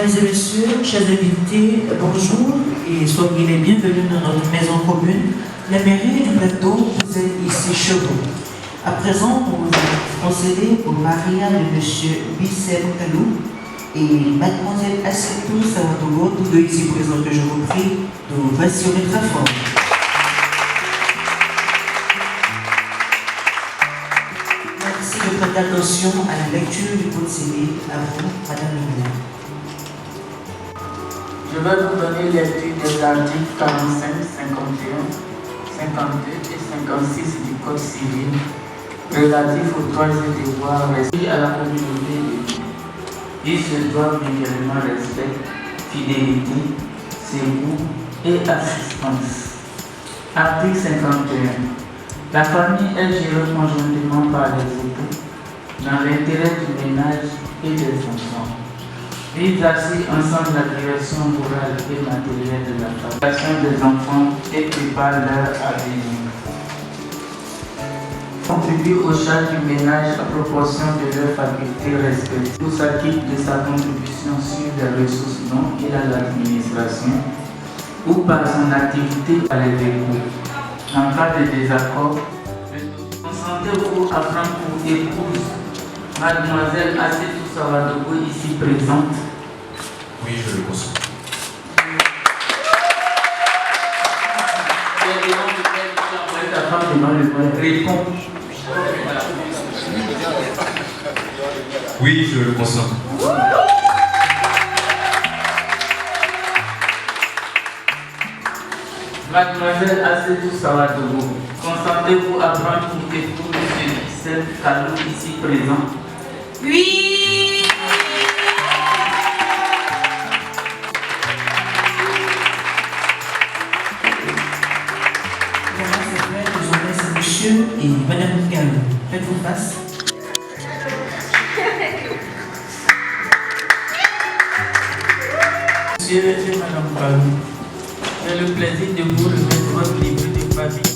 Mesdames et messieurs, chers invités, bonjour et soyez les bienvenus dans notre maison commune. La mairie du plateau vous est ici chez vous. À présent, nous allons procéder au mariage de M. Bissem Kalou et Mademoiselle Assetou Sawadogo, tous deux ici présents, que je vous prie de vous assurer très fort. Merci de prêter attention à la lecture du procédé. À vous, Madame le maire. Je vais vous donner lecture des articles 45, 51, 52 et 56 du Code civil relatifs aux droits et devoirs respectifs à la communauté. Ils se doivent mutuellement respect, fidélité, secours et assistance. Article 51. La famille est gérée conjointement par les époux dans l'intérêt du ménage et des enfants. Ils assurent ensemble la direction morale et matérielle de la fabrication des enfants et préparent leur avenir. Contribue aux charges du ménage à proportion de leurs facultés respectives ou s'acquitte de sa contribution sur les ressources dont il a l'administration ou par son activité à l'écoute. En cas de désaccord, consentez-vous à prendre pour épouse Mademoiselle Assetou Sawadogo ici présente? Oui, je le consens. Réponds. Oui, je le consens. Mademoiselle Assetou Sawadogo, consentez-vous à prendre pour époux M. Bissem Kalou ici présent? Oui. Voilà, c'est vrai, je vous laisse monsieur et Madame Kalou. Faites-vous face. Monsieur et Madame Kalou, j'ai le plaisir de vous remettre votre livre de famille.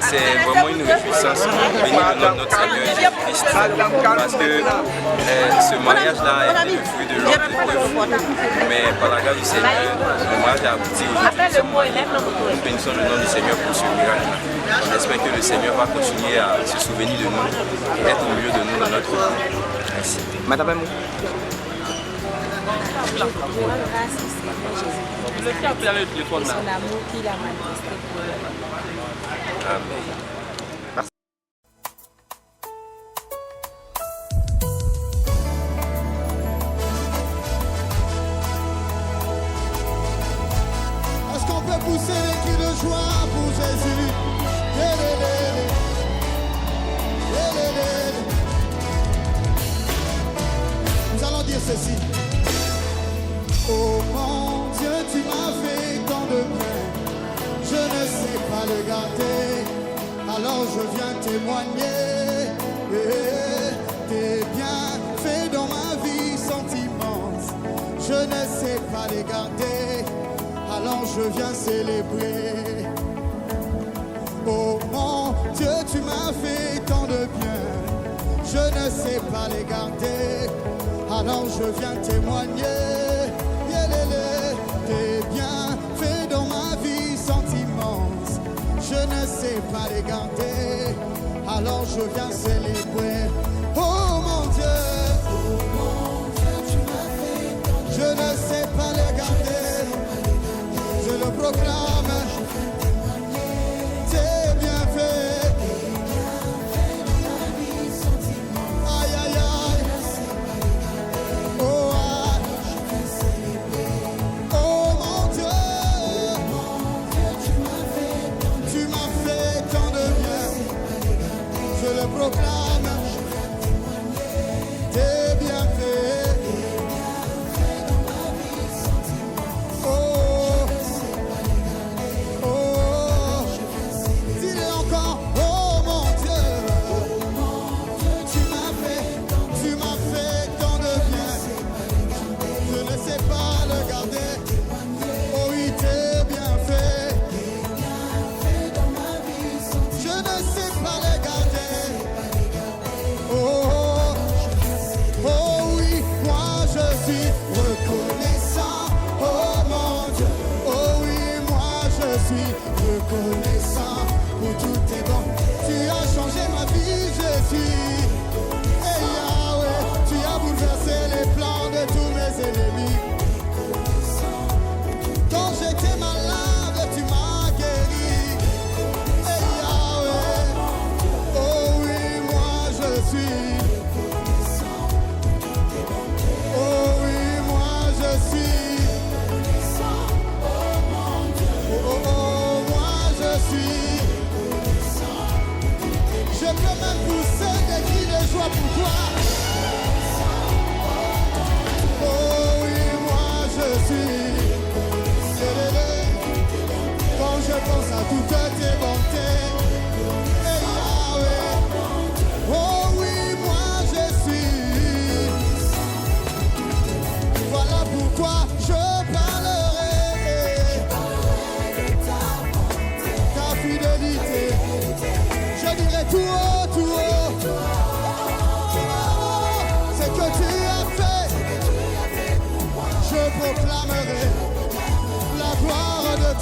C'est vraiment une réjouissance bénie de notre Seigneur Jésus-Christ, parce que ce mariage-là est le fruit de longues épreuves, mais par la grâce du Seigneur, le mariage a abouti aujourd'hui. Nous bénissons le nom du Seigneur pour ce miracle. J'espère que le Seigneur va continuer à se souvenir de nous et être au milieu de nous dans notre vie. Merci. Madame Amou. Son amour qu'il a manifesté pour nous. Amen. Est-ce qu'on peut pousser les cris de joie pour Jésus? Nous allons dire ceci. Oh mon Dieu, tu m'as fait tant de bien, je ne sais pas le garder, alors je viens témoigner. Tes bienfaits dans ma vie sont immenses, je ne sais pas les garder, alors je viens célébrer. Oh mon Dieu, tu m'as fait tant de bien, je ne sais pas les garder, alors je viens témoigner. Tes bienfaits dans ma vie sont immenses, je ne sais pas les garder, alors je viens célébrer. Oh mon Dieu, tu m'as fait tant de bien, je ne sais pas les garder.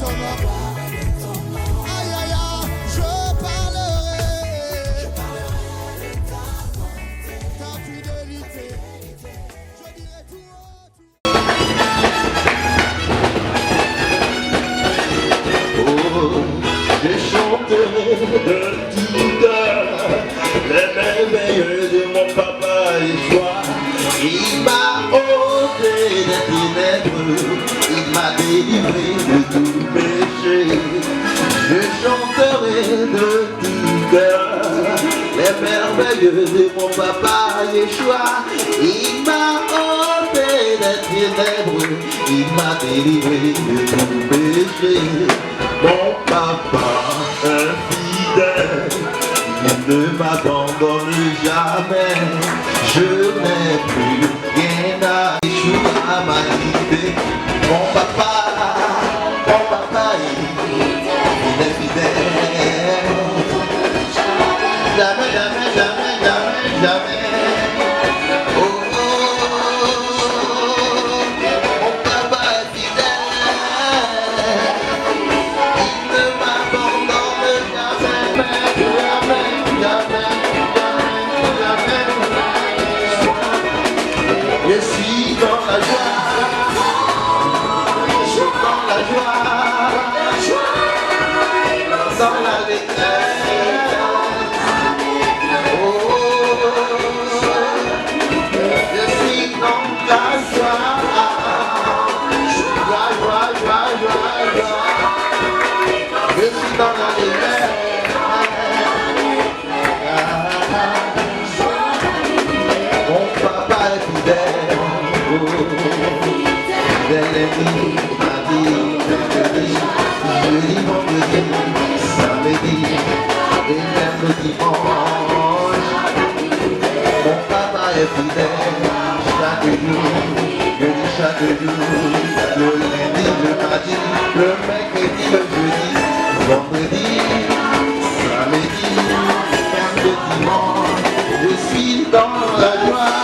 ton nom. Aïe, aïe, aïe, je parlerai de ta fidélité. Je dirai tout haut, Oh, je chanterai de tout cœur les merveilles de mon papa et toi. Il m'a ôté des ténèbres, il m'a délivré de tout péché. Je chanterai de tout cœur les merveilles de mon papa Yeshua. Il m'a ôté des ténèbres, il m'a délivré de tout péché. Mon papa infidèle, il ne m'abandonne jamais. Je n'ai plus rien à échouer à ma vie. Mon papa il est fidèle. Jamais, jamais, jamais, jamais, jamais. Oh, oh, oh, mon papa est fidèle. Il ne m'abandonne jamais, jamais, jamais, jamais, jamais. Je suis dans la joie. Dans la joie, dans l'allégresse. Oh, je suis dans la joie. Joie, joie, joie, joie, joie. Je suis dans l'allégresse. Mon papa est fidèle. Fidèle est jeudi, vendredi, samedi, et même le dimanche. Mon papa est fidèle chaque jour, jeudi, chaque jour, le lundi, le mardi, le mercredi, le jeudi, vendredi, samedi, même le dimanche. Je suis dans la joie,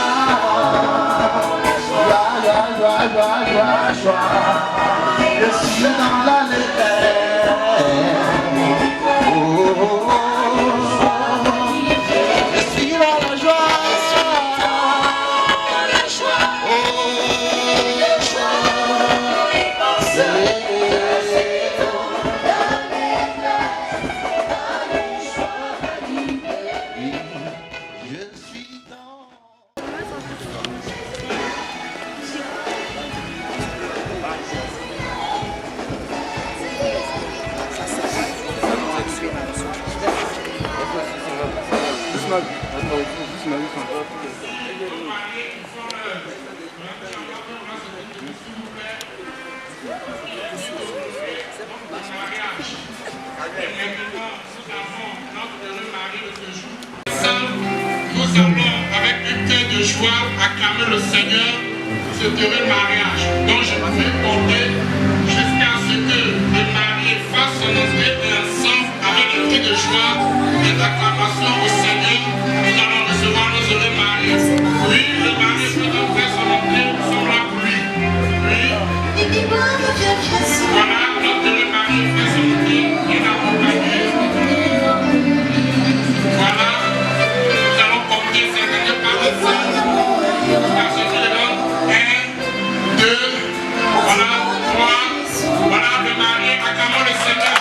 joie, joie, joie, joie, joie. Je suis dans l'allégresse. Oh, oh, oh, oh. Je suis dans la joie. Nous allons, avec un cœur de joie, acclamer le Seigneur pour ce heureux mariage dont je vais compter jusqu'à ce que le mari fasse son entrée ensemble avec un cri de joie et d'acclamation au Seigneur. Nous allons recevoir nos heureux maris. Oui, le mari peut entrer son entrée, nous sommes là pour lui. Oui. Voilà, notre heureux mari fait son entrée, il a accompagné. Voilà. Voilà, 3, voilà le mari, acclamons le Seigneur.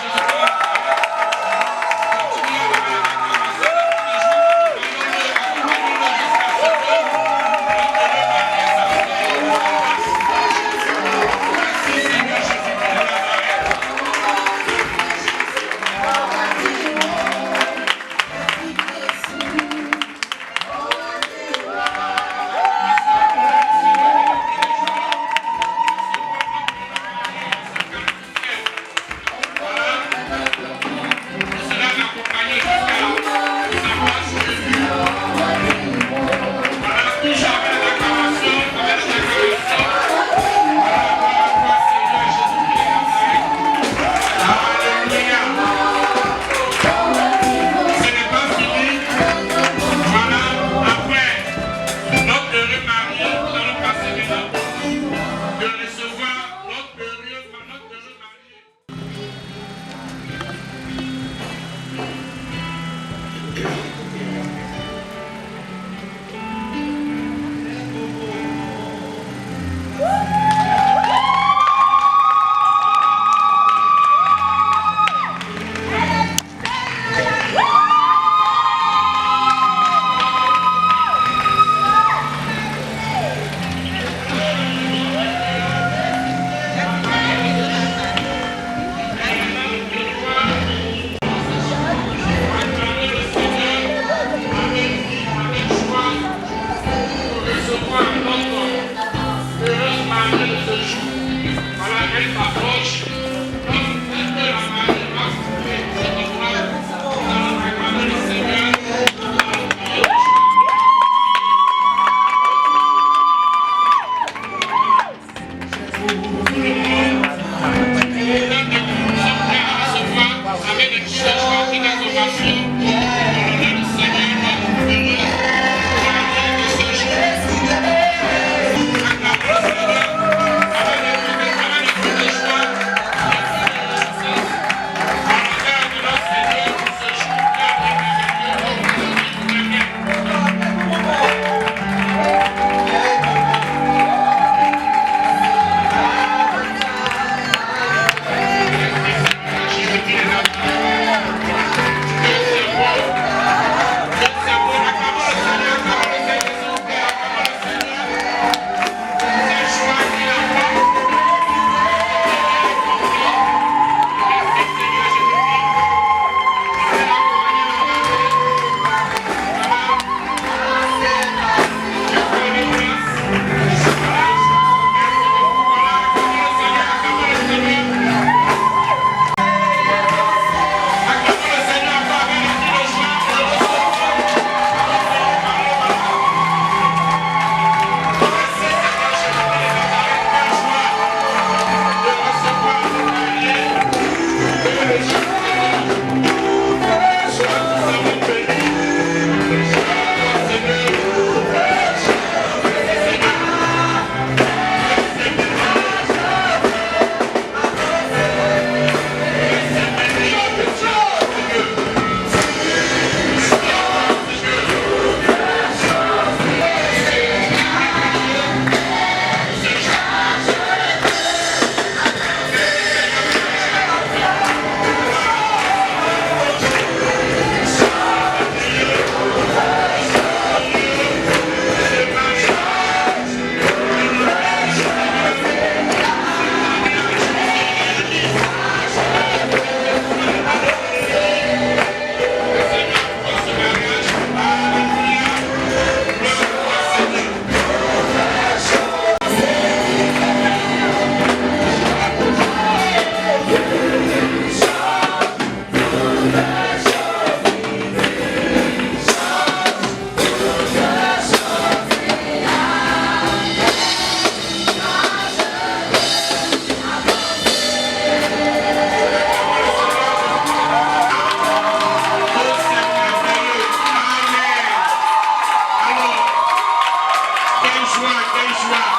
joie, quelle joie.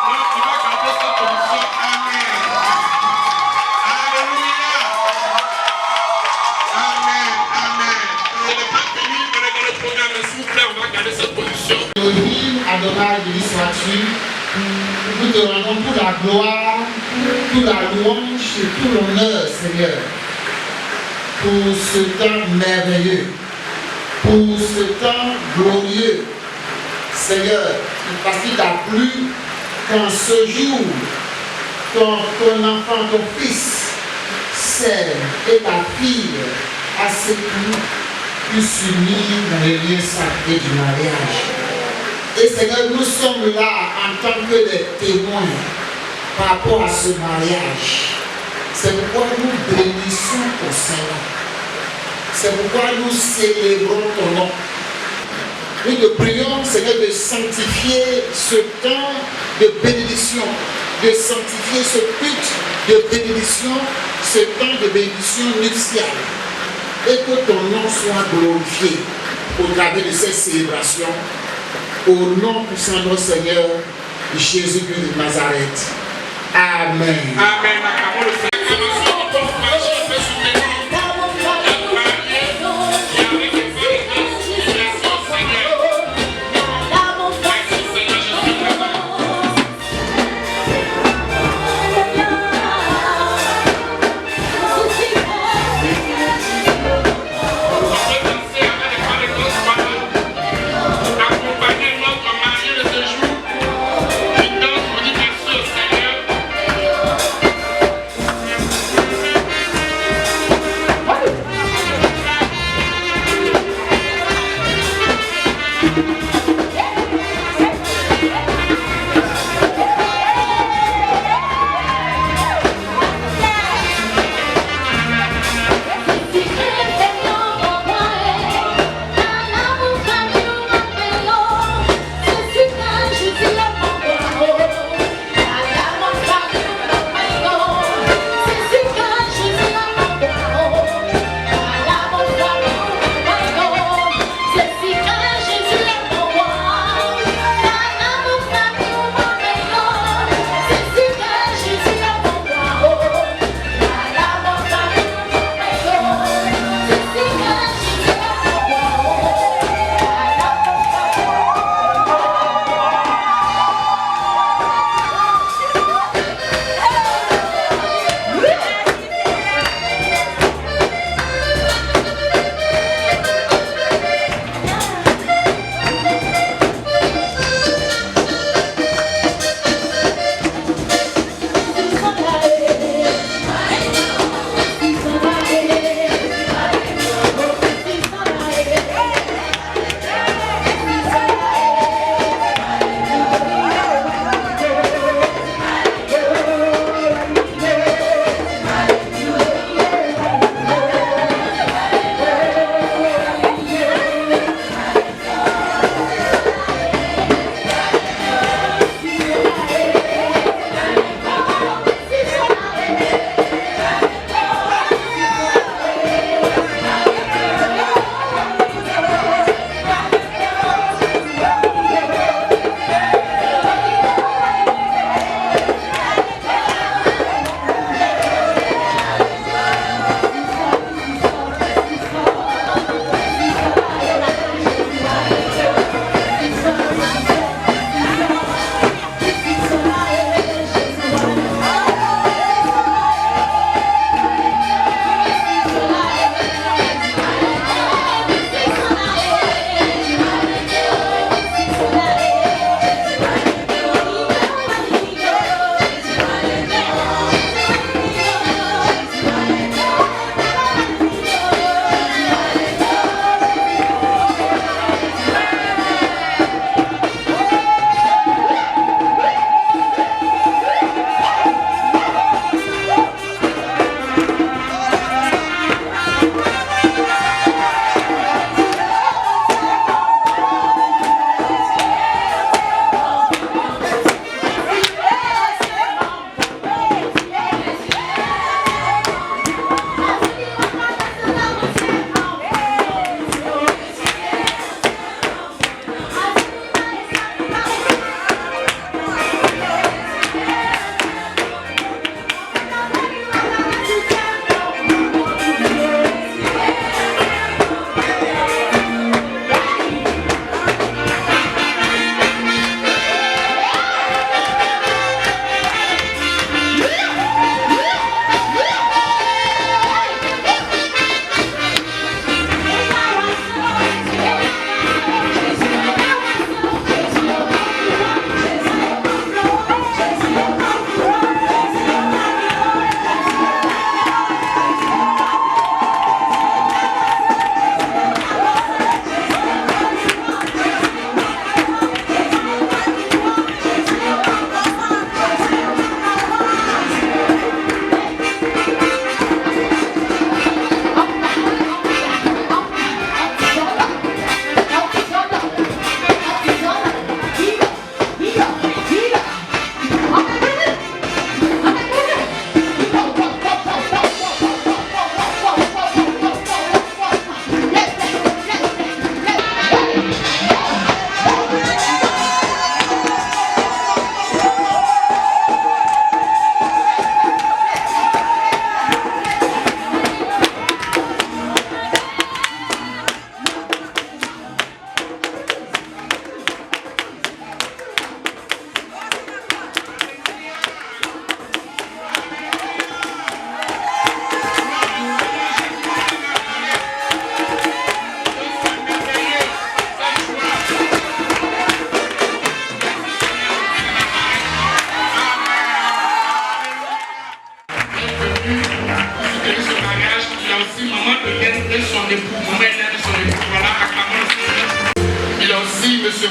Donc, tu vas garder cette position. Amen. Alléluia. Amen. Amen. Ce n'est pas fini, on est dans le programme. S'il vous plaît, on va garder cette position. Elohim, Adonai, béni sois-tu. Nous te rendons toute la gloire, toute la louange et tout l'honneur, Seigneur, pour ce temps merveilleux, pour ce temps glorieux, Seigneur, parce qu'il t'a plu qu'en ce jour, ton enfant, ton fils, sert et ta fille à ses coups puissent s'unir dans les liens sacrés du mariage. Et Seigneur, nous sommes là en tant que des témoins par rapport à ce mariage. C'est pourquoi nous bénissons ton Seigneur. C'est pourquoi nous célébrons ton nom. Nous te prions, Seigneur, de sanctifier ce temps de bénédiction, de sanctifier ce culte de bénédiction, ce temps de bénédiction nuptiale. Et que ton nom soit glorifié au travers de ces célébrations. Au nom puissant de notre Seigneur, Jésus-Christ de Nazareth. Amen. Amen.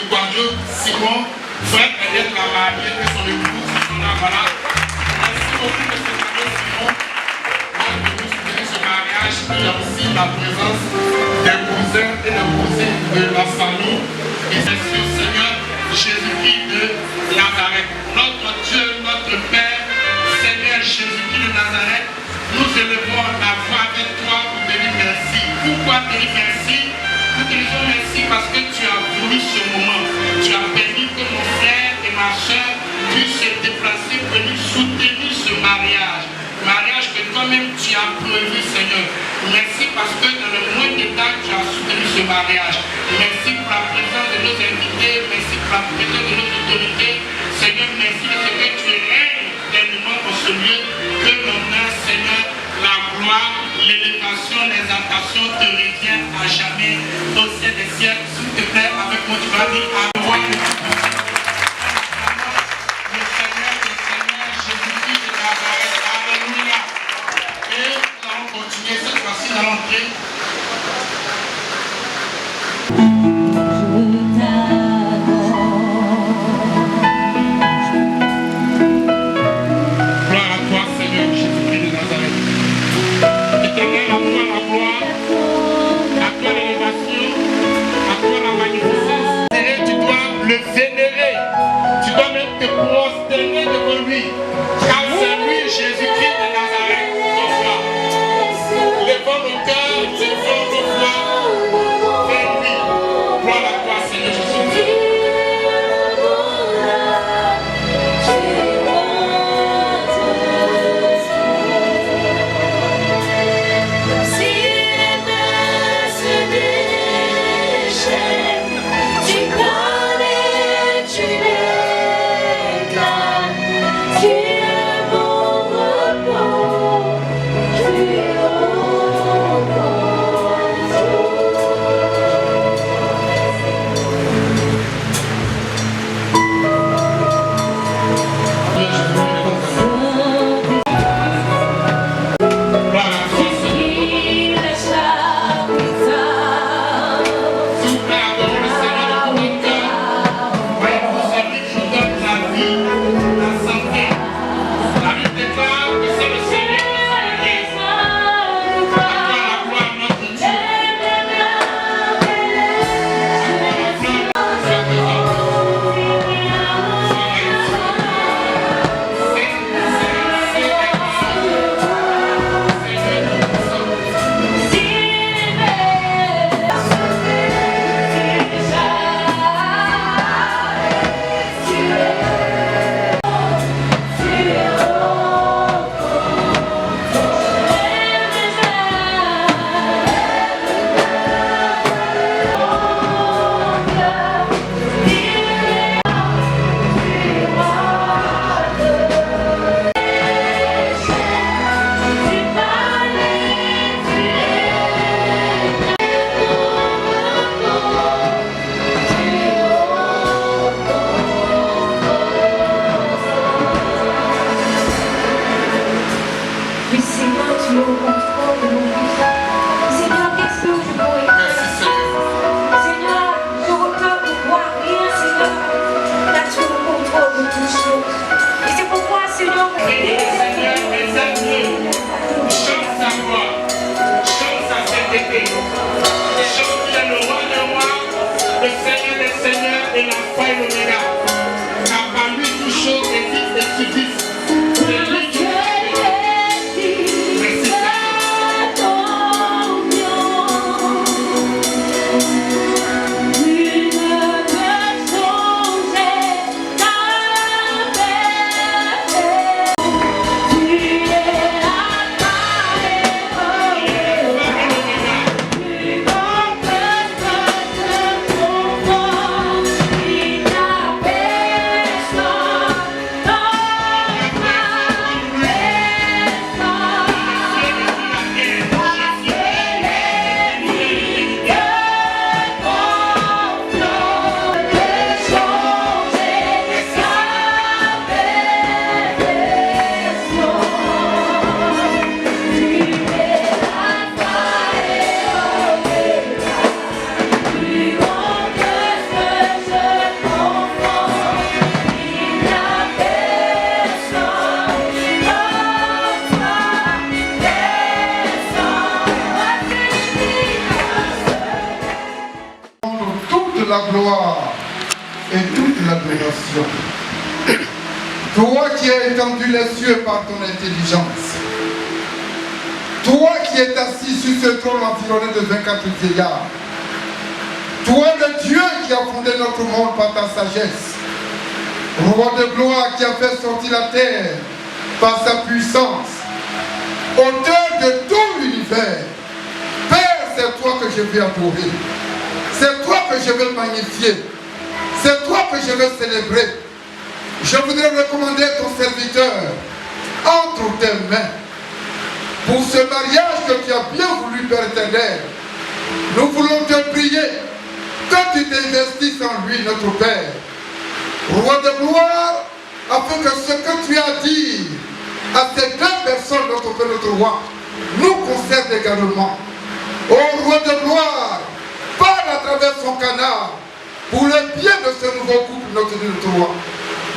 Quadro Simon, frère Eliette la mariée et son épouse qui sont là, voilà. Merci beaucoup de ce cadeau Simon. De nous soutenir ce mariage. Il y a aussi la présence des cousins et des cousines de la famille. Et c'est sur Seigneur Jésus-Christ de Nazareth. Notre Dieu, notre Père, Seigneur Jésus-Christ de Nazareth, nous élevons la voix avec toi pour te dire merci. Pourquoi te dire merci? Nous te disons merci parce que tu as voulu ce moment. Tu as permis que mon frère et ma soeur puissent se déplacer pour venir soutenir ce mariage. Mariage que toi-même tu as prévu, Seigneur. Merci parce que dans le moindre détail tu as soutenu ce mariage. Merci pour la présence de nos invités. Merci pour la présence de nos autorités. Seigneur, merci de ce que tu règnes pleinement dans ce lieu. Que l'honneur, Seigneur, la gloire, l'élévation, l'exaltation te reviennent à jamais au ciel des siècles. S'il te plaît, avec moi tu vas dire à moi le Seigneur, Jésus-Christ de Nazareth. Alléluia. Et nous allons continuer cette fois-ci dans l'entrée. Le vénérer, tu dois même te prosterner devant lui, car c'est lui Jésus-Christ de Nazareth, ton roi. Levons nos cœurs, levons nos voix vers lui. Gloire à toi, Seigneur Jésus-Christ. Now et toute l'adoration. Toi qui as étendu les cieux par ton intelligence, toi qui es assis sur ce trône environné de 24 vieillards, toi le Dieu qui a fondé notre monde par ta sagesse, Roi de gloire qui a fait sortir la terre par sa puissance, auteur de tout l'univers, Père, c'est toi que je vais adorer, c'est toi que je vais magnifier, c'est toi que je vais célébrer. Je voudrais recommander ton serviteur entre tes mains pour ce mariage que tu as bien voulu, Père éternel. Nous voulons te prier que tu t'investisses en lui, notre Père, Roi de gloire, afin que ce que tu as dit à ces deux personnes, notre Père, notre Roi, nous concerne également. Ô Roi de gloire, parle à travers son canal pour le bien de ce nouveau couple, notre Roi.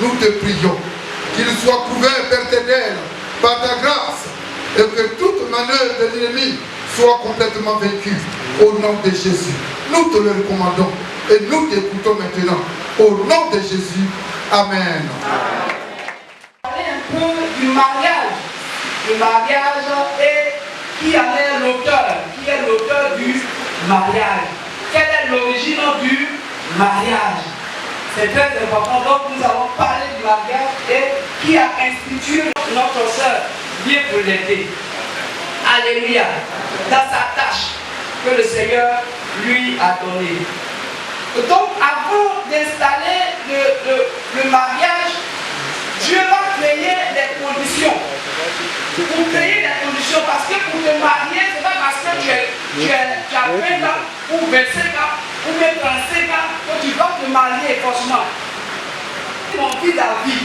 Nous te prions qu'il soit couvert, Père éternel, par ta grâce, et que toute manœuvre de l'ennemi soit complètement vaincue au nom de Jésus. Nous te le recommandons et nous t'écoutons maintenant. Au nom de Jésus, Amen. Parler un peu du mariage. Le mariage et qui en est l'auteur. Qui est l'auteur du mariage? Quelle est l'origine du mariage? C'est très important. Donc nous allons parler du mariage et qui a institué notre soeur bien pour l'aider. Alléluia. Dans sa tâche que le Seigneur lui a donnée. Donc avant d'installer le mariage, Dieu va créer des conditions. Pour créer des conditions, parce que pour te marier, ce n'est pas parce que tu as 20 ans ou 25 ans ou même 35 ans que tu vas te marier forcément. Mon fils David,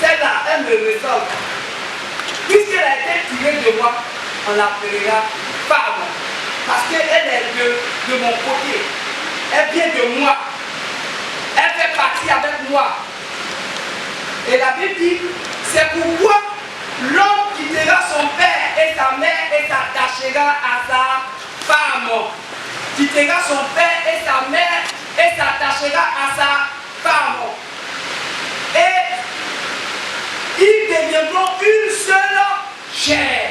celle-là, elle me ressemble. Puisqu'elle a été tirée de moi, on l'appellera femme. Parce qu'elle est de mon côté. Elle vient de moi. Elle fait partie avec moi. Et la Bible dit, c'est pourquoi l'homme quittera son père et sa mère et s'attachera à sa femme. Quittera son père et sa mère et s'attachera à sa femme. Et ils deviendront une seule chair.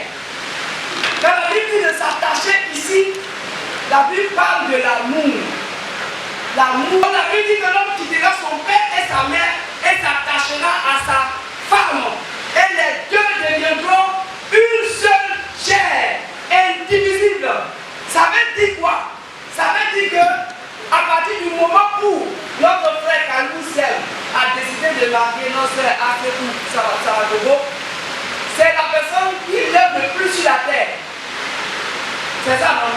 Dans la Bible dit de s'attacher ici, la Bible parle de l'amour. L'amour. La Bible dit que l'homme quittera son père et sa mère et s'attachera à sa femme. Et les deux deviendront une seule chair, indivisible. Ça veut dire quoi? Ça veut dire que à partir du moment où notre frère Kaloussel a décidé de marier notre frère Afekou Saradogo, c'est la personne qui lève le plus sur la terre. C'est ça, non?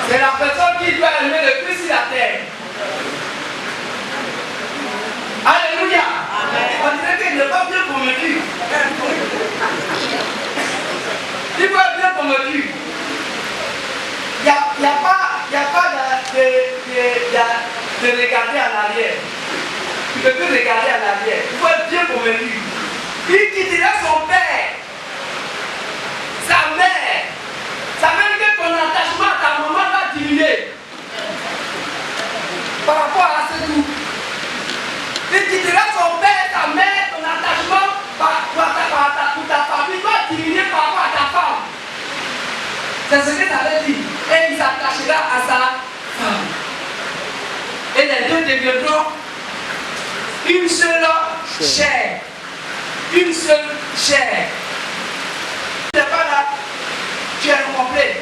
C'est la personne qui doit aimer le plus sur la terre. Alléluia. On dirait qu'il n'est pas bien convaincu. Il faut être bien convaincu. Il n'y a pas de regarder en arrière. Tu ne peux plus regarder en arrière. Il faut être bien convaincu. Il quittera son père, sa mère. Ça veut dire que ton attachement à ta maman va diminuer. Par rapport à ce tout. Il quittera son père, ta mère, ton attachement pour ta famille va diminuer par rapport à ta femme. C'est ce que ça veut dire. Et il s'attachera à sa femme. Et les deux deviendront une seule chair. Une seule chair. Tu n'es pas là, tu es incomplet.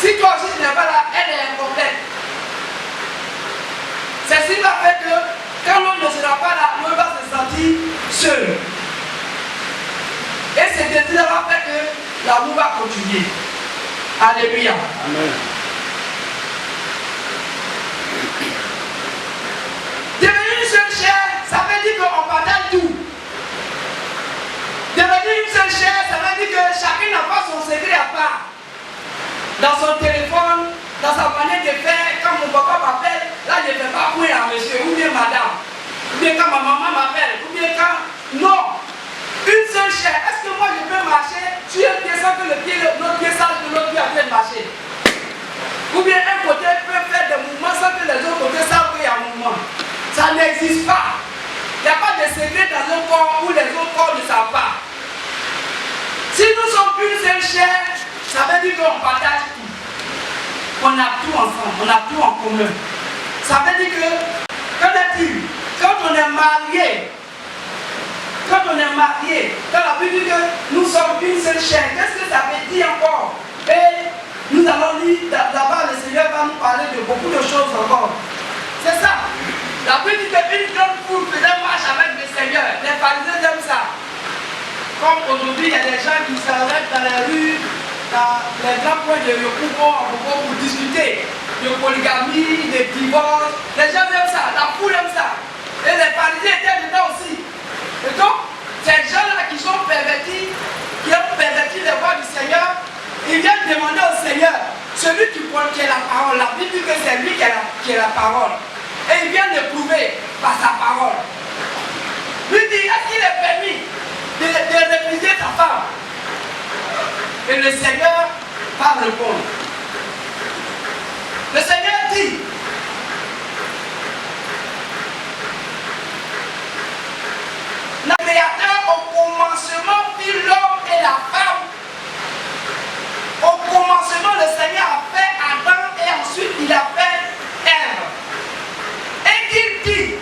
Si toi aussi tu n'es pas là, elle est incomplète. C'est ce qui va faire que quand l'homme ne sera pas là, l'homme va se sentir seul. Et ce désir va faire que l'amour va continuer. Alléluia. Amen. Devenir une seule chair, ça veut dire qu'on partage tout. Devenir une seule chair, ça veut dire que chacun n'a pas son secret à part. Dans son téléphone, dans sa manière de faire, quand mon papa m'appelle, là je ne fais pas point à monsieur, ou bien madame, ou bien quand ma maman m'appelle, ou bien quand... Non! Une seule chair, est-ce que moi je peux marcher sur un pied sans que notre pied sache que l'autre pied a fait marcher? Ou bien un côté peut faire des On a tout en commun. Ça veut dire que, qu'en est-il? Quand on est marié, dans la Bible dit que nous sommes une seule chair. Qu'est-ce que ça veut dire encore? Et nous allons lire, d'abord le Seigneur va nous parler de beaucoup de choses encore. C'est ça. La Bible dit qu'une grande foule faisait marche avec le Seigneur. Les pharisiens aiment ça. Comme aujourd'hui, il y a des gens qui s'arrêtent dans les rues, dans les grands points de Yokoubo, pour discuter de polygamie, de divorce. Les gens aiment ça, la foule aime ça. Et les pharisiens étaient dedans aussi. Et donc, ces gens-là qui sont pervertis, qui ont perverti les voies du Seigneur, ils viennent demander au Seigneur, celui qui est la parole, la Bible dit que c'est lui qui est la parole. Et ils viennent le prouver par sa parole. Lui dit, est-ce qu'il est permis de répriser sa femme? Et le Seigneur va répondre. Le Seigneur dit, le Créateur au commencement fit l'homme et la femme. Au commencement, le Seigneur a fait Adam et ensuite il a fait Ève. Et il dit,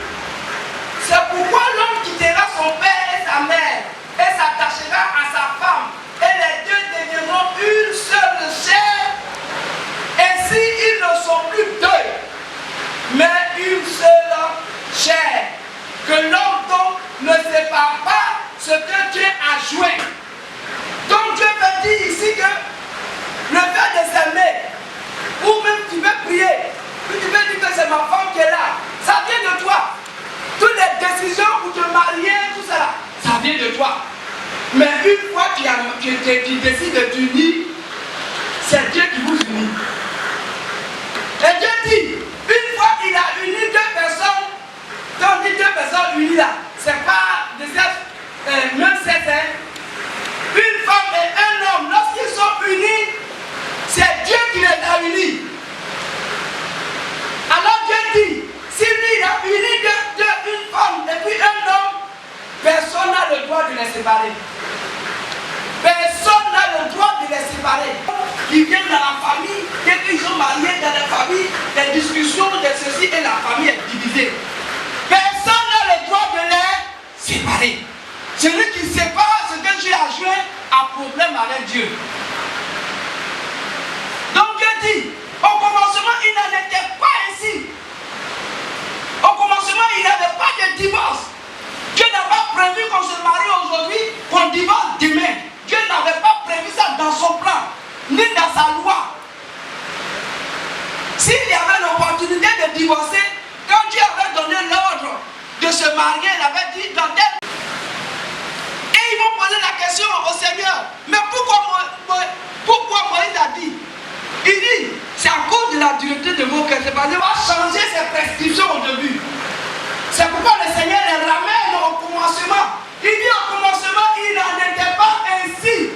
c'est pourquoi l'homme quittera son père et sa mère et s'attachera à sa femme et les deux deviendront une seule chair. Ainsi ils ne sont plus deux, mais une seule chair. Que l'homme donc ne sépare pas ce que Dieu a joint. Donc Dieu veut dire ici que le fait de s'aimer, ou même tu veux prier, ou tu veux dire que c'est ma femme qui est là, ça vient de toi. Toutes les décisions pour te marier, tout ça, ça vient de toi. Mais une fois que tu décides de t'unir, c'est Dieu qui vous unit. Et Dieu dit, une fois qu'il a uni deux personnes, quand on dit deux personnes unies là, c'est pas de même sexe. Une femme et un homme, lorsqu'ils sont unis, c'est Dieu qui les a unis. Alors Dieu dit, si lui il a uni une femme et puis un homme, personne n'a le droit de les séparer. Personne n'a le droit de les séparer. Ils viennent dans la famille, dès qu'ils sont mariés dans la famille, les discussions de ceci et la famille est divisée. Personne n'a le droit de les séparer. Celui qui sépare ce que Dieu a joint a problème avec Dieu. Donc Dieu dit, au commencement il n'en était pas ainsi. Au commencement il n'y avait pas de divorce. Dieu n'a pas prévu qu'on se marie aujourd'hui, qu'on divorce demain. Dieu n'avait pas prévu ça dans son plan, ni dans sa loi. S'il y avait l'opportunité de divorcer, quand Dieu avait donné l'ordre de se marier, il avait dit dans tel. Et ils vont poser la question au Seigneur, mais pourquoi Moïse a dit? Il dit, c'est à cause de la dureté de vos cœurs, c'est parce qu'il va changer ses prescriptions au début. C'est pourquoi le Seigneur les ramène au commencement. Il dit au commencement, il n'en était pas ainsi.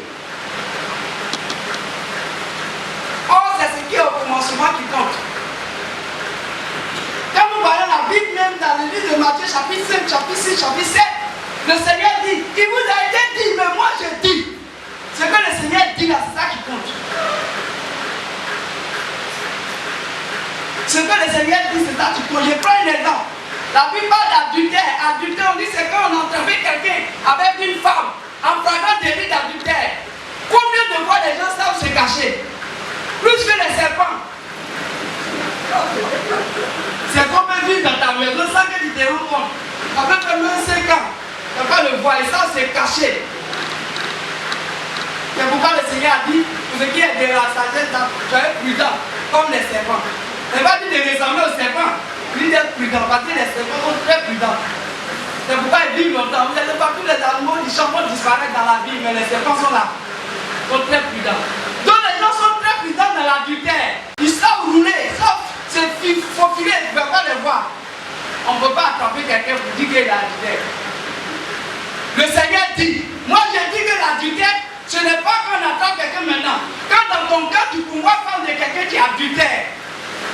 Or, c'est ce qui est au commencement qui compte. Quand nous voyons la Bible, même dans le livre de Matthieu, chapitre 5, chapitre 6, chapitre 7, le Seigneur dit, il vous a été dit, mais moi je dis. Ce que le Seigneur dit là, c'est ça qui compte. Ce que le Seigneur dit, c'est ça qui compte. Je prends un exemple. La plupart d'adultère, adultère, on dit c'est quand on entrevait quelqu'un avec une femme en flagrant délit d'adultère. Combien de fois les gens savent se cacher? Plus que les serpents. C'est qu'on peut vivre dans ta maison sans que tu te rendes compte. Avec même 5 ans, tu ne peux pas le voir et ça c'est caché. C'est pourquoi le Seigneur a dit, pour ce qui est de la sagesse, soyez prudents comme les serpents. Il n'a pas dit de ressembler aux serpents. Il dit d'être prudent, parce que les serpents sont très prudents. C'est pourquoi ils vivent longtemps. Vous n'avez pas tous les animaux du champ vont disparaître dans la vie, mais les serpents sont là. Ils sont très prudents. Donc les gens sont très prudents dans l'adultère. Ils savent rouler, ils savent se faufiler, ils ne peuvent pas les voir. On ne peut pas attraper quelqu'un pour dire qu'il est adultère. Le Seigneur dit, moi je dis que l'adultère, ce n'est pas qu'on attrape quelqu'un maintenant. Quand dans ton cœur tu pourras prendre de quelqu'un qui est adultère.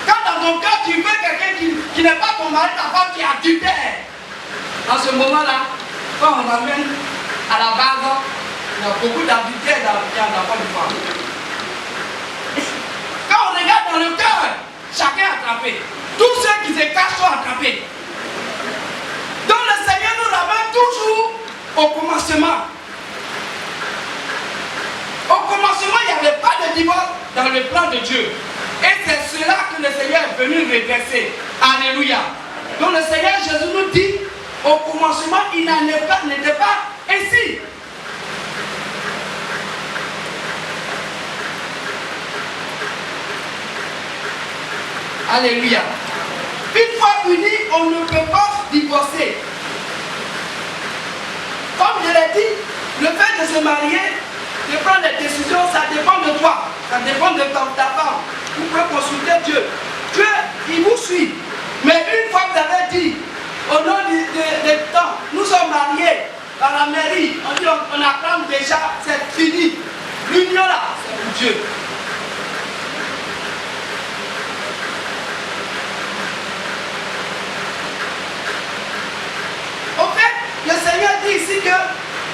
Quand dans ton cœur tu veux quelqu'un qui n'est pas ton mari, ta femme qui est adultère. Dans ce moment-là, quand on ramène à la base, il y a beaucoup d'adultère dans la Côte d'Ivoire. Quand on regarde dans le cœur, chacun est attrapé. Tous ceux qui se cachent sont attrapés. Donc le Seigneur nous ramène toujours au commencement. Au commencement, il n'y avait pas de divorce dans le plan de Dieu. Et c'est cela que le Seigneur est venu redresser. Alléluia. Donc le Seigneur Jésus nous dit, au commencement, il n'était pas ainsi. Alléluia. Une fois unis, on ne peut pas divorcer. Comme je l'ai dit, le fait de se marier, de prendre des décisions, ça dépend de toi. Ça dépend de ta femme. Vous pouvez consulter Dieu. Dieu, il vous suit. Mais une fois que vous avez dit, au nom du temps, nous sommes mariés dans la mairie, on dit, on acclame déjà, c'est fini. L'union là, c'est pour Dieu. En fait, le Seigneur dit ici que,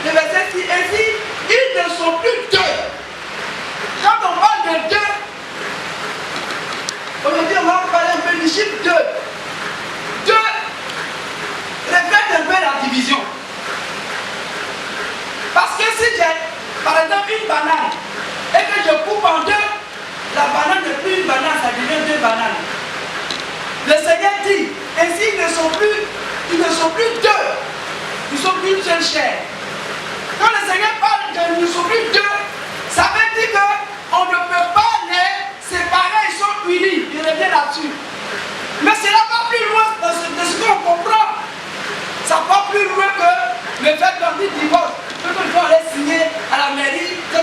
le verset dit ainsi, ils ne sont plus deux. Quand on parle de deux, aujourd'hui on va parler un peu du chiffre 2. 2 reflète un peu la division. Parce que si j'ai, par exemple, une banane et que je coupe en deux, la banane n'est plus une banane, ça devient 2 bananes. Le Seigneur dit, ainsi ils ne sont plus deux, ils sont une seule chair. Quand le Seigneur parle de nous sommes plus deux, ça veut dire qu'on ne peut pas les séparer, ils sont unis, il revient là-dessus. Mais cela va plus loin de ce qu'on comprend. Ça va plus loin que le fait qu'on dit divorce, que il faut aller signer à la mairie, non,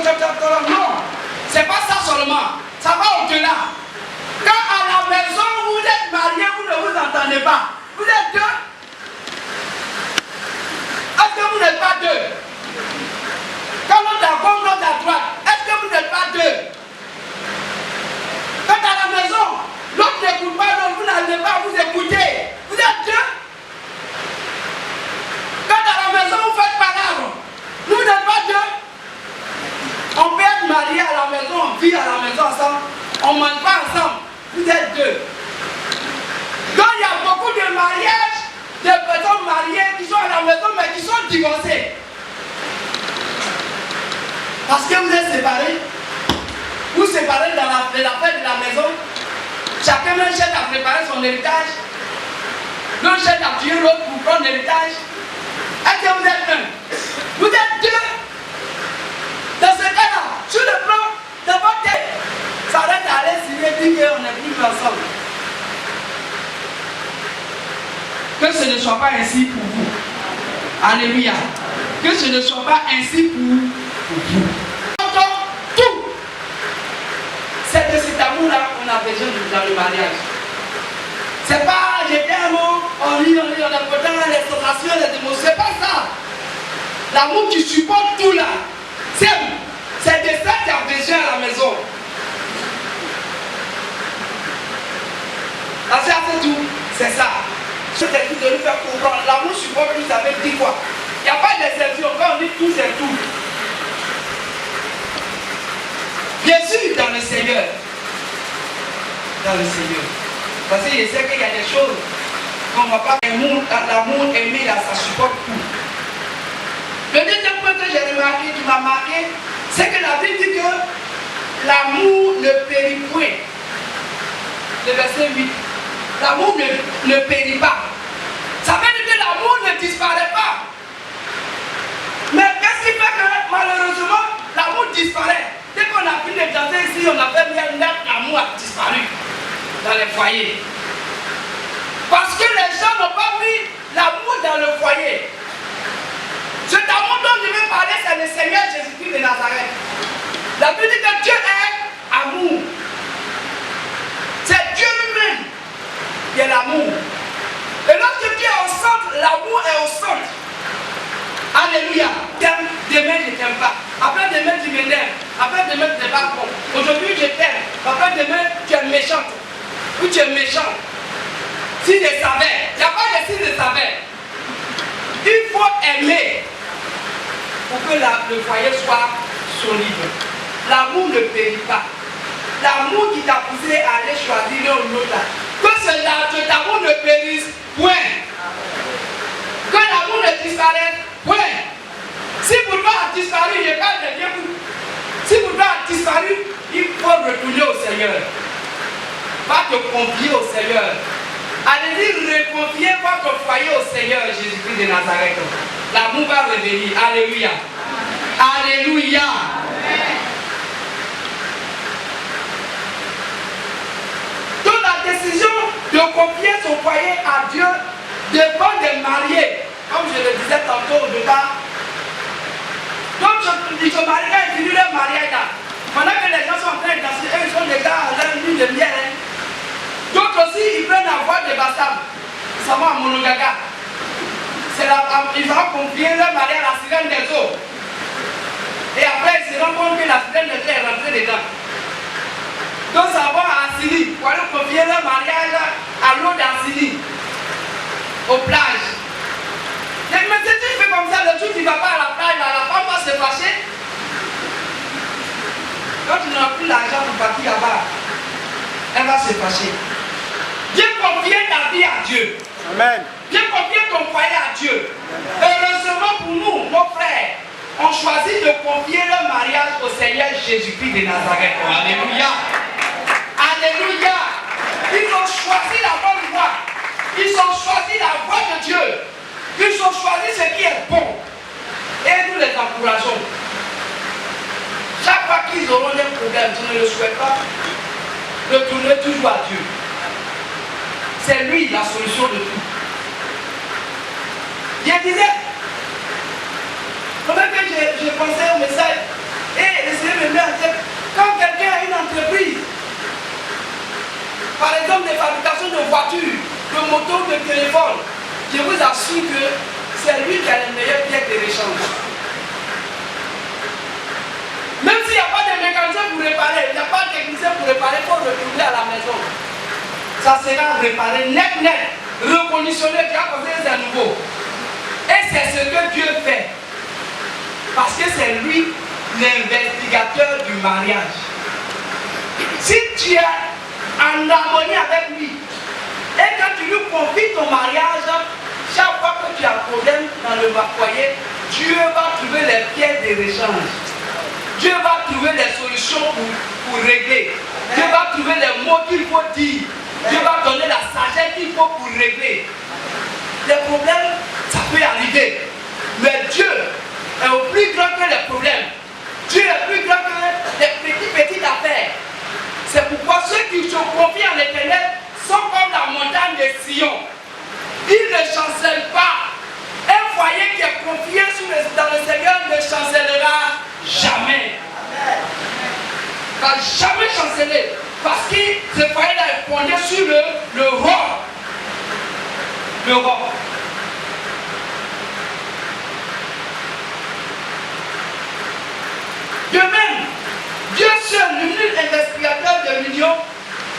c'est pas ça seulement, ça va au-delà. Quand à la maison vous êtes mariés, vous ne vous entendez pas, vous êtes deux. Est-ce que vous n'êtes pas deux? Quand l'autre à gauche, l'autre à droite, est-ce que vous n'êtes pas deux? Quand à la maison, l'autre n'écoute pas, l'autre, vous n'allez pas vous écouter. Vous êtes deux. Quand à la maison, vous faites palabre, vous n'êtes pas deux. On peut être marié à la maison, on vit à la maison ensemble, on ne mange pas ensemble. Vous êtes deux. Donc il y a beaucoup de mariages, de personnes mariées qui sont à la maison, mais qui sont divorcées. Parce que vous êtes séparés. Vous séparez dans l'affaire de la maison. Chacun cherche à préparer son héritage. L'un cherche à tuer l'autre pour prendre l'héritage. Est-ce que vous êtes un? Vous êtes deux. Dans ce cas-là, sur le plan de votre tête, ça arrête d'aller signer, dire qu'on n'est plus ensemble. Que ce ne soit pas ainsi pour vous. Alléluia. Que ce ne soit pas ainsi pour vous. Tout. C'est de cet amour-là qu'on a besoin dans le mariage. C'est pas j'étais un mot, on lit, on a pourtant les sensations, les émotions. C'est pas ça. L'amour qui supporte tout là. C'est de ça qu'il y a besoin à la maison. Là, c'est tout. C'est ça. Je t'ai dit de nous faire comprendre. L'amour supporte tout, ça veut dire quoi? Il n'y a pas d'exception. Quand on dit tout, c'est tout. Bien sûr, dans le Seigneur. Dans le Seigneur. Parce que je sais qu'il y a des choses qu'on ne va pas. L'amour aimé, là, ça supporte tout. Le deuxième point que j'ai remarqué, qui m'a marqué, c'est que la Bible dit que l'amour ne périt point. Le verset 8. L'amour ne périt pas. Ça veut dire que l'amour ne disparaît pas. Mais qu'est-ce qui fait que malheureusement l'amour disparaît? Dès qu'on a fini de danser ici, on a fait bien, l'amour a disparu dans les foyers. Parce que les gens n'ont pas mis l'amour dans le foyer. Cet amour dont je vais parler, c'est le Seigneur Jésus-Christ de Nazareth. La Bible dit que Dieu est amour. C'est Dieu lui-même qui est l'amour. Et lorsque Dieu est au centre, l'amour est au centre. Alléluia. Demain, je ne t'aime pas. Après demain, tu m'énerves. Après demain, tu n'es pas bon. Aujourd'hui, je t'aime. Après demain, tu es méchante. Ou tu es méchant. Si je savais, il n'y a pas de si je savais. Il faut aimer pour que le foyer soit solide. L'amour ne périt pas. l'amour qui t'a poussé à aller choisir l'un ou l'autre. Que cet amour ne périsse point. Que l'amour ne disparaisse point. Si pour toi a disparu, il n'est pas de bien. Si pour toi a disparu, il faut retourner au Seigneur. Va te confier au Seigneur. Allez-y, reconfier votre foyer au Seigneur Jésus-Christ de Nazareth. L'amour va revenir. Alléluia. Alléluia. Donc la décision de confier son foyer à Dieu dépend des mariés. Comme je le disais tantôt au départ. Donc je marie quand ils finissent leur mariage là. Pendant que les gens sont en train de danser, eux ils sont déjà en leur lune de miel. Hein. D'autres aussi, ils prennent la voix de Bassam. Ils s'en vont à Monogaga. Ils vont confier leur mariage à la sirène des eaux. Et après, ils se rendent compte que la sirène des eaux est rentrée dedans. Donc, ça va à Assini pour aller confier leur mariage à l'eau d'Assini, aux plages. Mais si tu fais comme ça, le jour où tu ne vas pas à la plage, la femme va se fâcher. Quand tu n'as plus l'argent pour partir là-bas, elle va se fâcher. Viens confier ta vie à Dieu. Amen. Viens confier ton foyer à Dieu. Heureusement pour nous, nos frères, on choisit de confier leur mariage au Seigneur Jésus-Christ de Nazareth. Alléluia. Alléluia. Ils ont choisi la bonne voie. Ils ont choisi la voie de Dieu. Ils ont choisi ce qui est bon. Et nous les encourageons. Chaque fois qu'ils auront des problèmes, je ne le souhaite pas, retournez toujours à Dieu. C'est lui la solution de tout. Je disais, pendant que je pensais au message, et le Seigneur me met en tête, quand quelqu'un a une entreprise, par exemple des fabrications de voitures, de motos, de téléphones, je vous assure que c'est lui qui a les meilleures pièces de rechange. Même s'il n'y a pas de mécanicien pour réparer, il n'y a pas de technicien pour réparer, il faut retourner à la maison. Ça sera réparé net, reconditionné, tu as posé à nouveau. Et c'est ce que Dieu fait. Parce que c'est lui l'investigateur du mariage. Si tu es en harmonie avec lui, et quand tu lui confies ton mariage, chaque fois que tu as un problème dans le foyer, Dieu va trouver les pièces de rechange. Dieu va trouver les solutions pour régler. Dieu va trouver les mots qu'il faut dire. Dieu va donner la sagesse qu'il faut pour régler. Les problèmes, ça peut arriver. Mais Dieu est au plus grand que les problèmes. Dieu est plus grand que les petites affaires. C'est pourquoi ceux qui se confient en l'Éternel sont comme la montagne de Sion. Ils ne chancellent pas. Un foyer qui est confié dans le Seigneur ne chancellera jamais. Il ne va jamais chanceller. Parce que ce foyer-là est fondé sur le roi. Le roi. De même, Dieu seul, l'unique investigateur de l'union,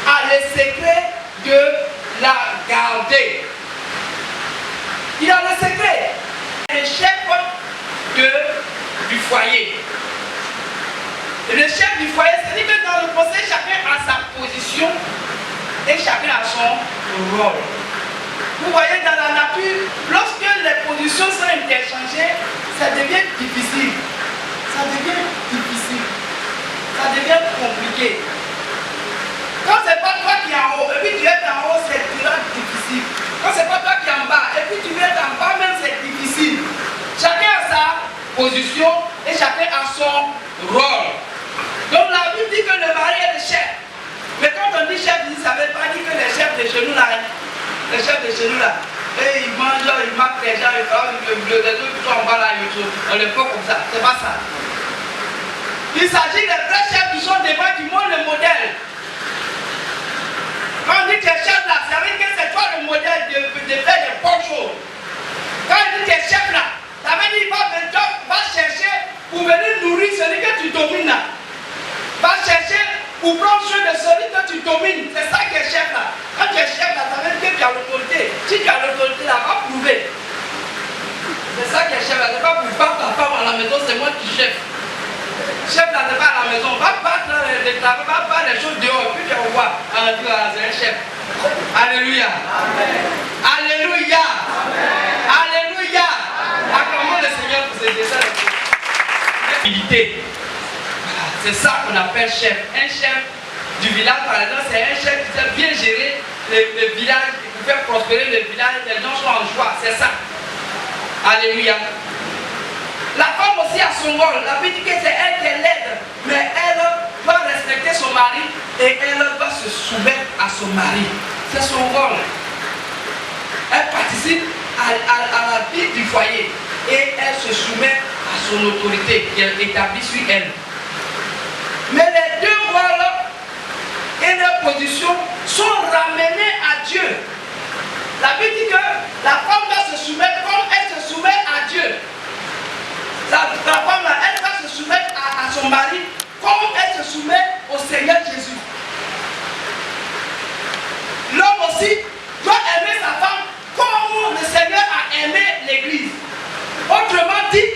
a le secret de la garder. Il a le secret. Le chef du foyer. Et le chef du foyer, c'est-à-dire que dans le conseil, chacun a sa position et chacun a son rôle. Vous voyez, dans la nature, lorsque les positions sont interchangées, ça devient difficile. Ça devient difficile. Ça devient compliqué. Quand c'est pas toi qui es en haut, et puis tu es en haut, c'est difficile. Quand c'est pas toi qui es en bas, et puis tu es en bas, même c'est difficile. Chacun a sa position et chacun a son rôle. Donc la Bible dit que le mari est le chef. Mais quand on dit chef, ça ne veut pas dire que les chefs de chez nous là, les chefs de chez nous là, et ils mangent, ils marquent les gens, les autres qui sont en bas là, on les fait comme ça. C'est pas ça. Il s'agit des vrais chefs qui sont devant, qui montrent le modèle. Quand on dit que tu es chef là, ça veut dire que c'est toi le modèle de faire des bonnes choses. Quand on dit que tu es chef là, ça veut dire qu'il va chercher pour venir nourrir celui que tu domines là. Va chercher pour prendre soin de celui que tu domines. C'est ça qui est chef là. Quand tu es chef là, ça veut dire que tu as l'autorité. Si tu as l'autorité là, va prouver. C'est ça qui est chef là. C'est pas pour battre ta femme à la maison, c'est moi qui chef. chef là, n'est pas à la maison, va battre les travaux, va battre les choses dehors, puis tu vas voir, c'est un chef. Alléluia. Alléluia. Alléluia. Acclamons le Seigneur pour ses desseins. C'est ça qu'on appelle chef. Un chef du village, par exemple, c'est un chef qui sait bien gérer le village, qui fait prospérer le village, les gens sont en joie. C'est ça. Alléluia. La femme aussi a son rôle. La Bible dit que c'est elle qui l'aide, mais elle doit respecter son mari et elle doit se soumettre à son mari. C'est son rôle. Elle participe à la vie du foyer et elle se soumet à son autorité qui est établie sur elle. Mais les deux rôles et leurs positions sont ramenés à Dieu. La Bible dit que la femme doit se soumettre comme elle se soumet à Dieu. La femme, elle va se soumettre à son mari comme elle se soumet au Seigneur Jésus. L'homme aussi doit aimer sa femme comme le Seigneur a aimé l'Église. Autrement dit,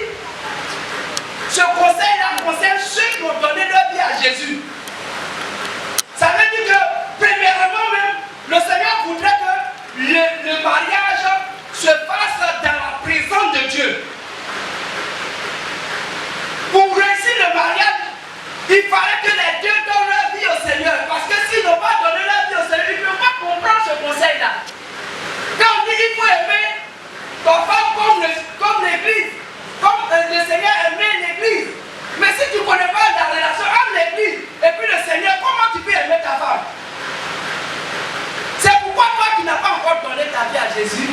ce conseil-là concerne ceux qui ont donné leur vie à Jésus. Ça veut dire que, premièrement même, le Seigneur voudrait que le mariage se fasse dans la présence de Dieu. Pour réussir le mariage, il fallait que les deux donnent leur vie au Seigneur. Parce que s'ils n'ont pas donné leur vie au Seigneur, ils ne peuvent pas comprendre ce conseil-là. Quand on dit qu'il faut aimer ton femme comme l'Église, comme le Seigneur aimait l'Église. Mais si tu ne connais pas la relation entre l'Église et puis le Seigneur, comment tu peux aimer ta femme? C'est pourquoi toi qui n'as pas encore donné ta vie à Jésus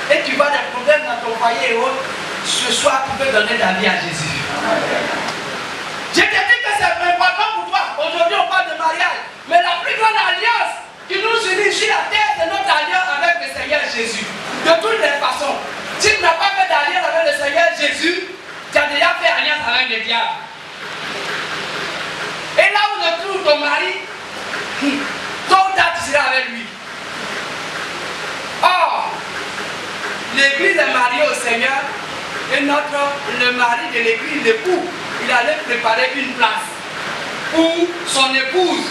et tu vois des problèmes dans ton foyer et autres, ce soir tu peux donner ta vie à Jésus. Je te dis que c'est important pour toi. Aujourd'hui on parle de mariage. Mais la plus grande alliance qui nous unit sur la terre, c'est notre alliance avec le Seigneur Jésus. De toutes les façons. Si tu n'as pas fait d'alliance avec le Seigneur Jésus, tu as déjà fait alliance avec le diable. Et là où se trouve ton mari, tôt ou tard tu seras avec lui. Or, l'Église est mariée au Seigneur et le mari de l'Église, l'époux, il allait préparer une place pour son épouse.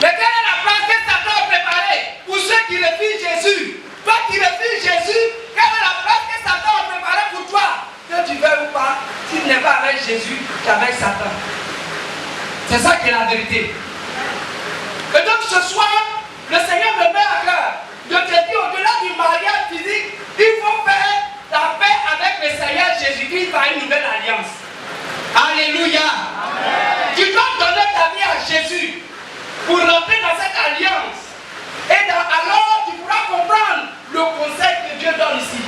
Mais quelle est la place que Satan a préparée pour ceux qui refusent Jésus? Toi qui refuses Jésus, quelle est la place que Satan a préparée pour toi? Que tu veux ou pas, si tu n'es pas avec Jésus, tu es avec Satan. C'est ça qui est la vérité. Et donc ce soir, le Seigneur me met à cœur de te dire, au-delà du mariage physique, il faut faire la paix avec le Seigneur Jésus-Christ par une nouvelle alliance. Alléluia. Amen. Tu dois donner ta vie à Jésus pour rentrer dans cette alliance. Et alors tu pourras comprendre le conseil que Dieu donne ici.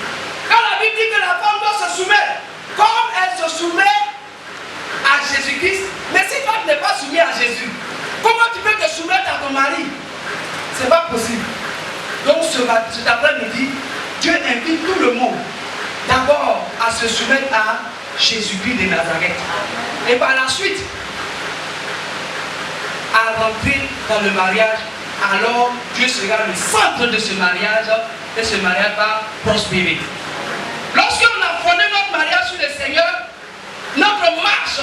Quand la Bible dit que la femme doit se soumettre, comme elle se soumet à Jésus-Christ, mais si toi tu n'es pas soumis à Jésus, comment tu peux te soumettre à ton mari? Ce n'est pas possible. Donc cet après-midi, Dieu invite tout le monde d'abord à se soumettre à Jésus-Christ de Nazareth. Et par la suite, à rentrer dans le mariage. Alors Dieu sera le centre de ce mariage et ce mariage va prospérer. Lorsqu'on a fondé notre mariage sur le Seigneur, notre marche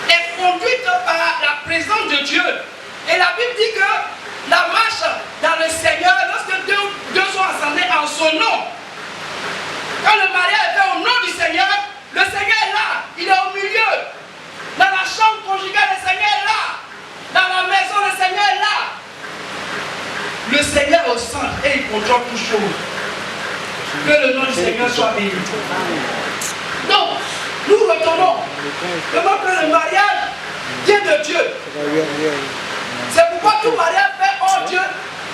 est conduite par la présence de Dieu. Et la Bible dit que la marche dans le Seigneur, lorsque deux sont assemblés en son nom, quand le mariage est fait au nom du Seigneur, le Seigneur est là, il est au milieu. Dans la chambre conjugale, le Seigneur est là. Dans la maison, le Seigneur est là. Le Seigneur est au centre et il contrôle toutes choses. Que le nom du Seigneur soit béni. Donc, nous retournons. Comment que le mariage vient de Dieu. C'est pourquoi tout mariage fait hors Dieu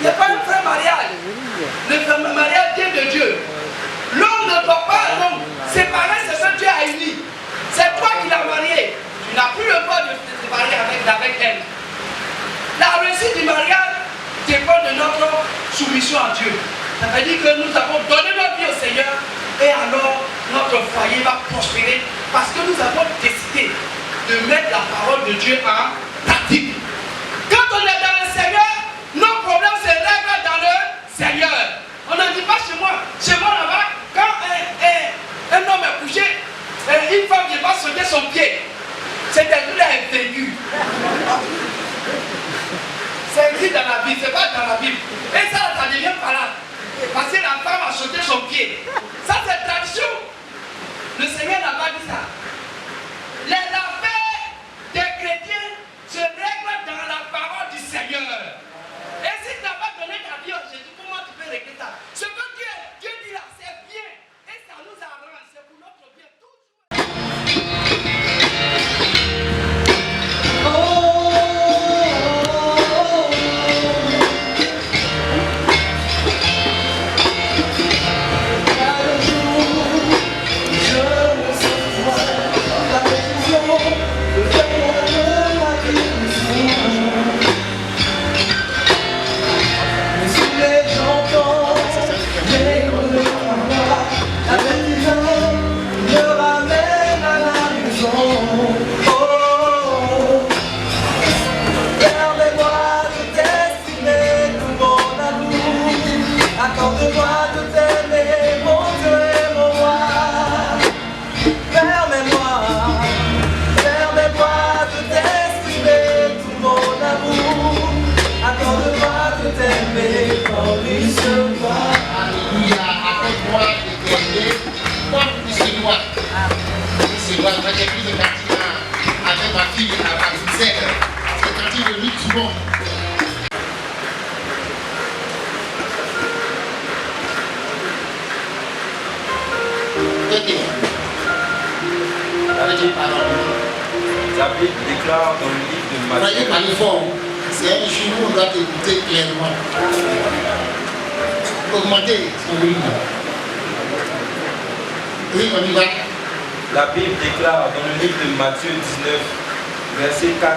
n'est pas un vrai mariage. Le mariage vient de Dieu. L'homme ne doit pas séparer ce que Dieu a uni. C'est toi qui l'as marié. Tu n'as plus le droit de te séparer avec elle. La réussite du mariage dépend de notre soumission à Dieu. Ça veut dire que nous avons donné notre vie au Seigneur et alors notre foyer va prospérer parce que nous avons décidé de mettre la parole de Dieu en pratique. Quand on est dans le Seigneur, nos problèmes se règlent dans le Seigneur. On ne dit pas chez moi là-bas, quand un homme est couché, une femme ne va pas sauter son pied. C'est-à-dire qu'elle est son pied. Ça, c'est tradition. Le Seigneur n'a pas dit ça. Les affaires des chrétiens se règlent dans la parole du Seigneur. Et si tu n'as pas donné ta vie à Jésus, comment tu peux régler ça? Ce que Dieu dit là, c'est bien. Et ça nous arrange. C'est pour notre bien toujours. Avec ma fille à Bruxelles, c'est quartier de Luxembourg. La Bible déclare dans le livre de Matthieu. Voyez par l'effort, c'est un jour où on doit écouter clairement. Augmenter son volume. Oui, on y va. La Bible déclare dans le livre de Matthieu 19, verset 4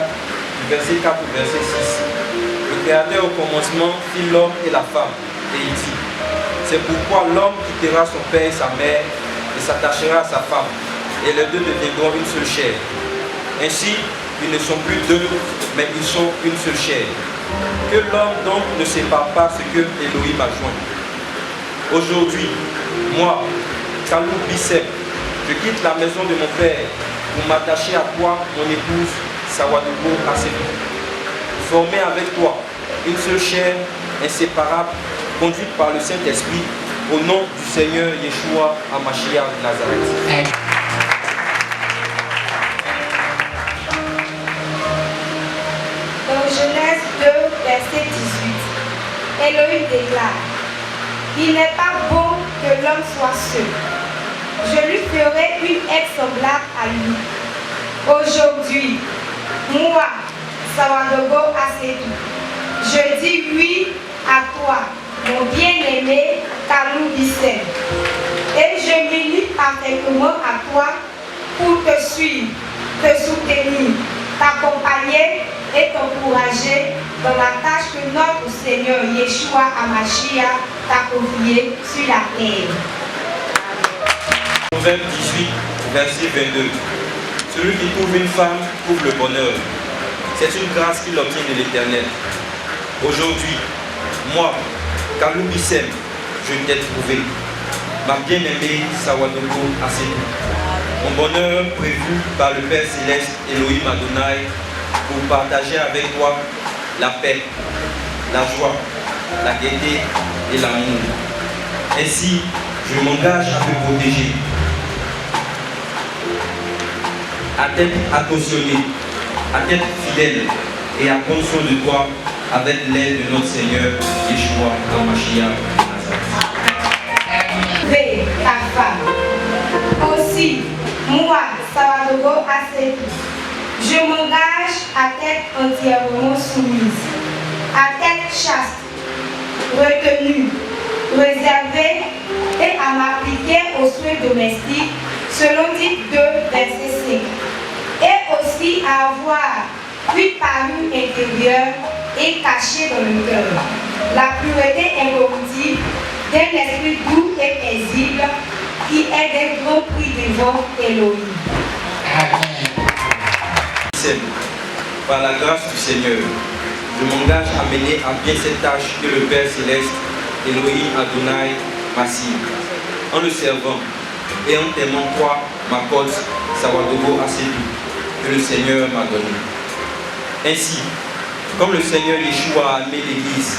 au verset 6. Le Créateur au commencement fit l'homme et la femme, et il dit, c'est pourquoi l'homme quittera son père et sa mère et s'attachera à sa femme, et les deux deviendront une seule chair. Ainsi, ils ne sont plus deux, mais ils sont une seule chair. Que l'homme donc ne sépare pas ce que Elohim a joint. Aujourd'hui, moi, Kalou Bissep, je quitte la maison de mon père pour m'attacher à toi, mon épouse, Sawadogo Asetou. Formée avec toi, une seule chair, inséparable, conduite par le Saint-Esprit, au nom du Seigneur Yeshua Hamashiach Nazareth. Dans Genèse 2, verset 18, Elohim déclare, il n'est pas bon que l'homme soit seul. Je lui ferai une aide semblable à lui. Aujourd'hui, moi, Sawadogo Asetou, je dis oui à toi, mon bien-aimé Kalou Bissep. Et je m'unis parfaitement à toi pour te suivre, te soutenir, t'accompagner et t'encourager dans la tâche que notre Seigneur Yeshua Hamashiach t'a confiée sur la terre. Proverbe 18, verset 22. Celui qui trouve une femme trouve le bonheur. C'est une grâce qu'il obtient de l'Éternel. Aujourd'hui, moi, Kalou Bissep, je t'ai trouvé. Ma bien-aimée Sawadogo Asetou. Mon bonheur prévu par le Père Céleste Elohim Adonai pour partager avec toi la paix, la joie, la gaieté et l'amour. Ainsi, je m'engage à te protéger, à t'être attentionné, à t'être fidèle et à prendre soin de toi avec l'aide de notre Seigneur Yeshua Hamashiach Nazareth. Ta femme. Aussi, moi, Sawadogo Asetou, je m'engage à t'être entièrement soumise, à t'être chaste, retenue, réservée et à m'appliquer aux soins domestiques selon Tite 2, verset 5. Et aussi à avoir une parure intérieure et cachée dans le cœur, la pureté incorruptible d'un esprit doux et paisible qui est d'un grand prix devant Elohim. Par la grâce du Seigneur, je m'engage à mener à bien cette tâche que le Père Céleste, Elohim Adonai, m'assigne, en le servant et en t'aimant toi, ma cause, Sawadogo Asetou, que le Seigneur m'a donné. Ainsi, comme le Seigneur Yeshua a aimé l'Église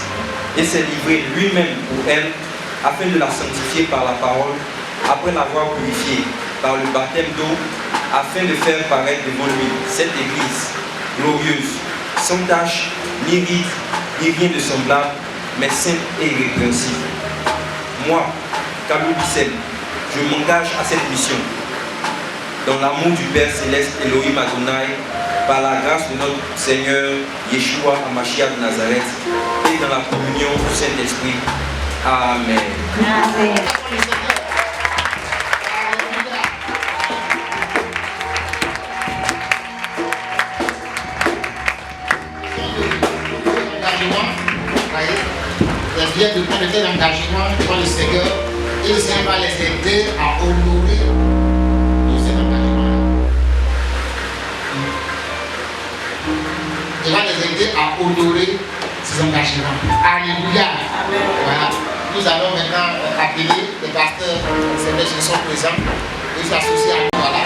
et s'est livré lui-même pour elle, afin de la sanctifier par la parole, après l'avoir purifiée par le baptême d'eau, afin de faire paraître devant lui cette Église glorieuse, sans tache, ni ride, ni rien de semblable, mais sainte et irrépréhensible. Moi, Kalou Bissel, je m'engage à cette mission, dans l'amour du Père Céleste Elohim Adonai, par la grâce de notre Seigneur Yeshua Hamashiach de Nazareth, et dans la communion du Saint-Esprit. Amen. Amen. Les biens de prendre tel engagement devant le Seigneur, et le Seigneur va les aider à honorer tous ces engagements. Il va les aider à honorer ces engagements. Alléluia. Voilà. Nous allons maintenant appeler les pasteurs qui sont présents et s'associer à nous. Voilà.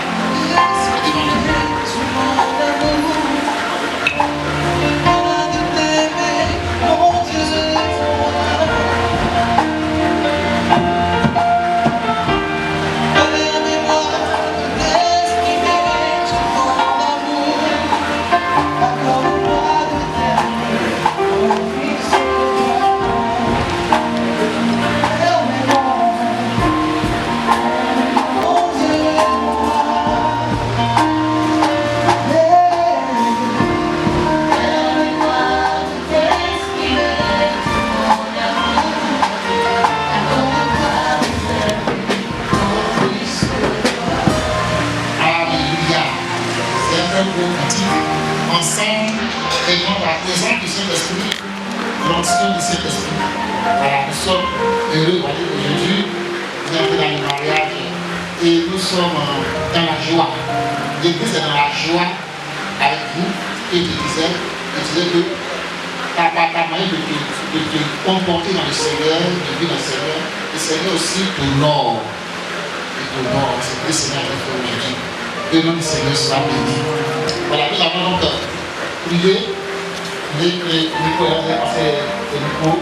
L'onction du Saint-Esprit. Voilà, nous sommes heureux aujourd'hui d'entrer dans le mariage et nous sommes dans la joie. L'Église est dans la joie avec vous et je disais que ta manière de te comporter dans le Seigneur, de vivre dans le Seigneur aussi t'honore. Et t'honore, c'est le Seigneur qui fait aujourd'hui. Que le nom du Seigneur soit béni. Voilà, nous avons donc prié. Les micros, on va passer les micros.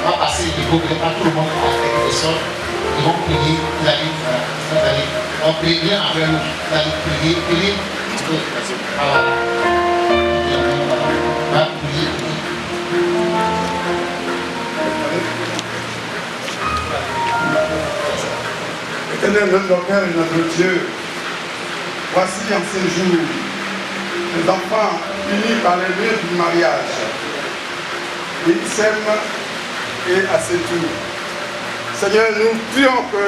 On va passer les micros, pas tout le monde va faire quelque chose. Ils vont prier, vous allez, on prie bien avec nous. Vous allez prier, parce que, voilà. On va prier. Éternel, notre Père et notre Dieu, voici en ces jours les enfants unis par les liens du mariage. Ils s'aiment et à ses tours. Seigneur, nous prions que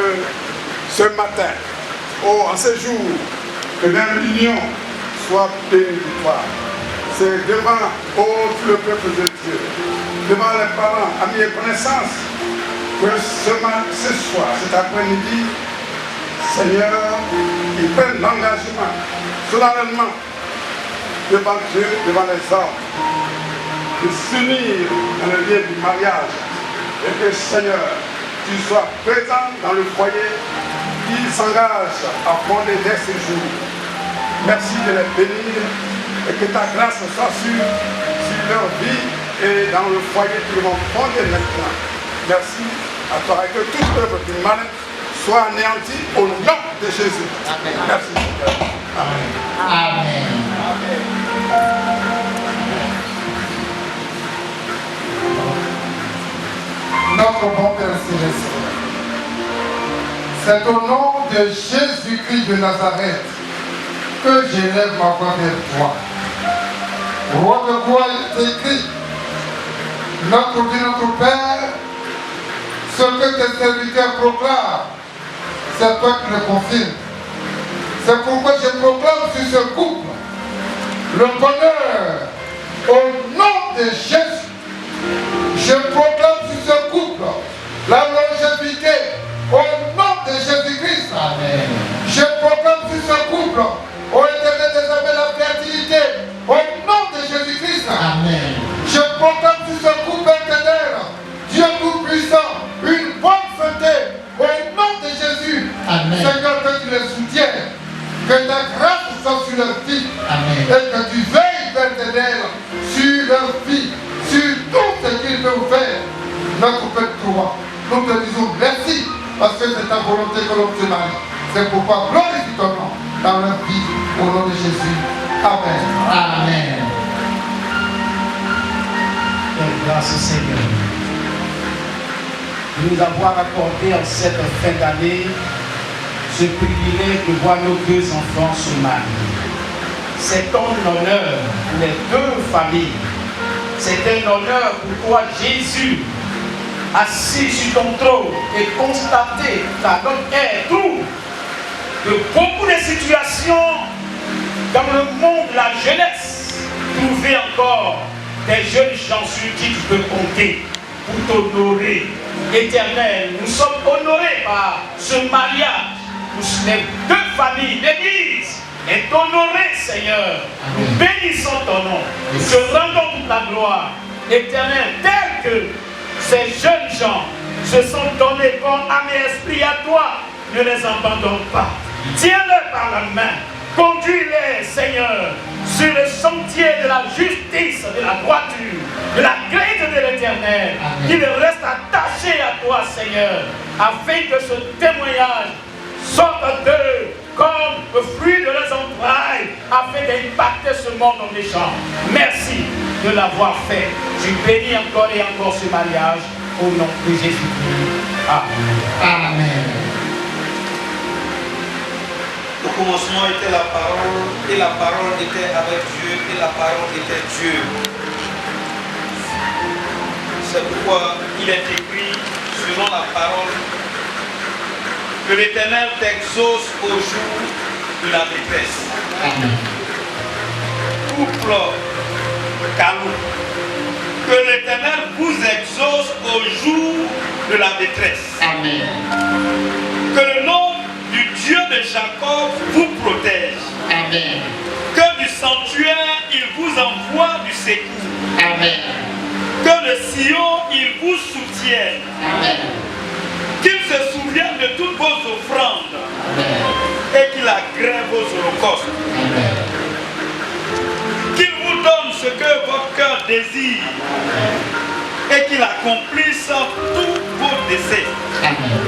ce matin, en ces jours, que même l'union soit bénie de toi. C'est devant tout le peuple de Dieu, devant les parents, amis et connaissances, que ce soir, cet après-midi, Seigneur, ils prennent l'engagement solennellement devant Dieu, devant les hommes, de s'unir dans le lien du mariage. Et que Seigneur, tu sois présent dans le foyer qui s'engage à fonder dès ce jour. Merci de les bénir et que ta grâce soit sur leur vie et dans le foyer qu'ils vont fonder maintenant. Merci à toi et que toute œuvre du mal soit anéanti au nom de Jésus. Amen. Merci. Amen. Amen. Notre bon Père Céleste, c'est au nom de Jésus-Christ de Nazareth que j'élève ma voix vers toi. Roi de gloire écrit, notre Dieu, notre Père, ce que tes serviteurs proclament, c'est toi qui le confirmes. C'est pourquoi je proclame sur ce couple le bonheur au nom de Jésus. Je proclame sur ce couple la longévité au nom de Jésus-Christ. Amen. Je proclame sur ce couple au éternel des armées la fertilité au nom de Jésus-Christ. Amen. Je proclame sur ce couple éternel, Dieu tout-puissant, une bonne santé au nom de Jésus. Amen. Seigneur, que tu les soutiennes, que ta grâce soit sur leur vie. Amen. Et que tu veilles, éternel, sur leur volonté que l'homme se marie. C'est pourquoi glorifie ton nom dans leur vie, au nom de Jésus. Amen. Amen. Grâce au Seigneur de nous avoir accordé en cette fin d'année ce privilège de voir nos deux enfants se marier. C'est un honneur pour les deux familles. C'est un honneur pour toi, Jésus, assis sur ton trône et constater qu'à notre air trouve de beaucoup de situations dans le monde de la jeunesse, trouver encore des jeunes gens sur qui tu peux compter pour t'honorer. Éternel, nous sommes honorés par ce mariage. Les deux familles, l'Église est honorée, Seigneur. Nous bénissons ton nom. Nous te rendons toute la gloire. Éternel, tel que ces jeunes gens se sont donnés corps, âme et esprit à toi, ne les abandonne pas. Tiens-les par la main. Conduis-les, Seigneur, sur le sentier de la justice, de la droiture, de la crainte de l'Éternel. Qu'ils restent attachés à toi, Seigneur, afin que ce témoignage sorte d'eux comme le fruit de leurs entrailles, afin d'impacter ce monde en méchant. Merci de l'avoir fait. Je bénis encore et encore ce mariage au nom de Jésus-Christ. Amen. Amen. Au commencement était la parole, et la parole était avec Dieu, et la parole était Dieu. C'est pourquoi il est écrit, selon la parole, que l'Éternel t'exauce au jour de la détresse. Amen. Couple calou, que l'Éternel vous exauce au jour de la détresse. Amen. Que le nom du Dieu de Jacob vous protège. Amen. Que du sanctuaire il vous envoie du secours. Amen. Que de Sion il vous soutienne. Amen. Qu'il se souvienne de toutes vos offrandes. Amen. Et qu'il agrée vos holocaustes. Amen. Qu'il vous donne ce que votre cœur désire. Et qu'il accomplisse tous vos désirs. Amen.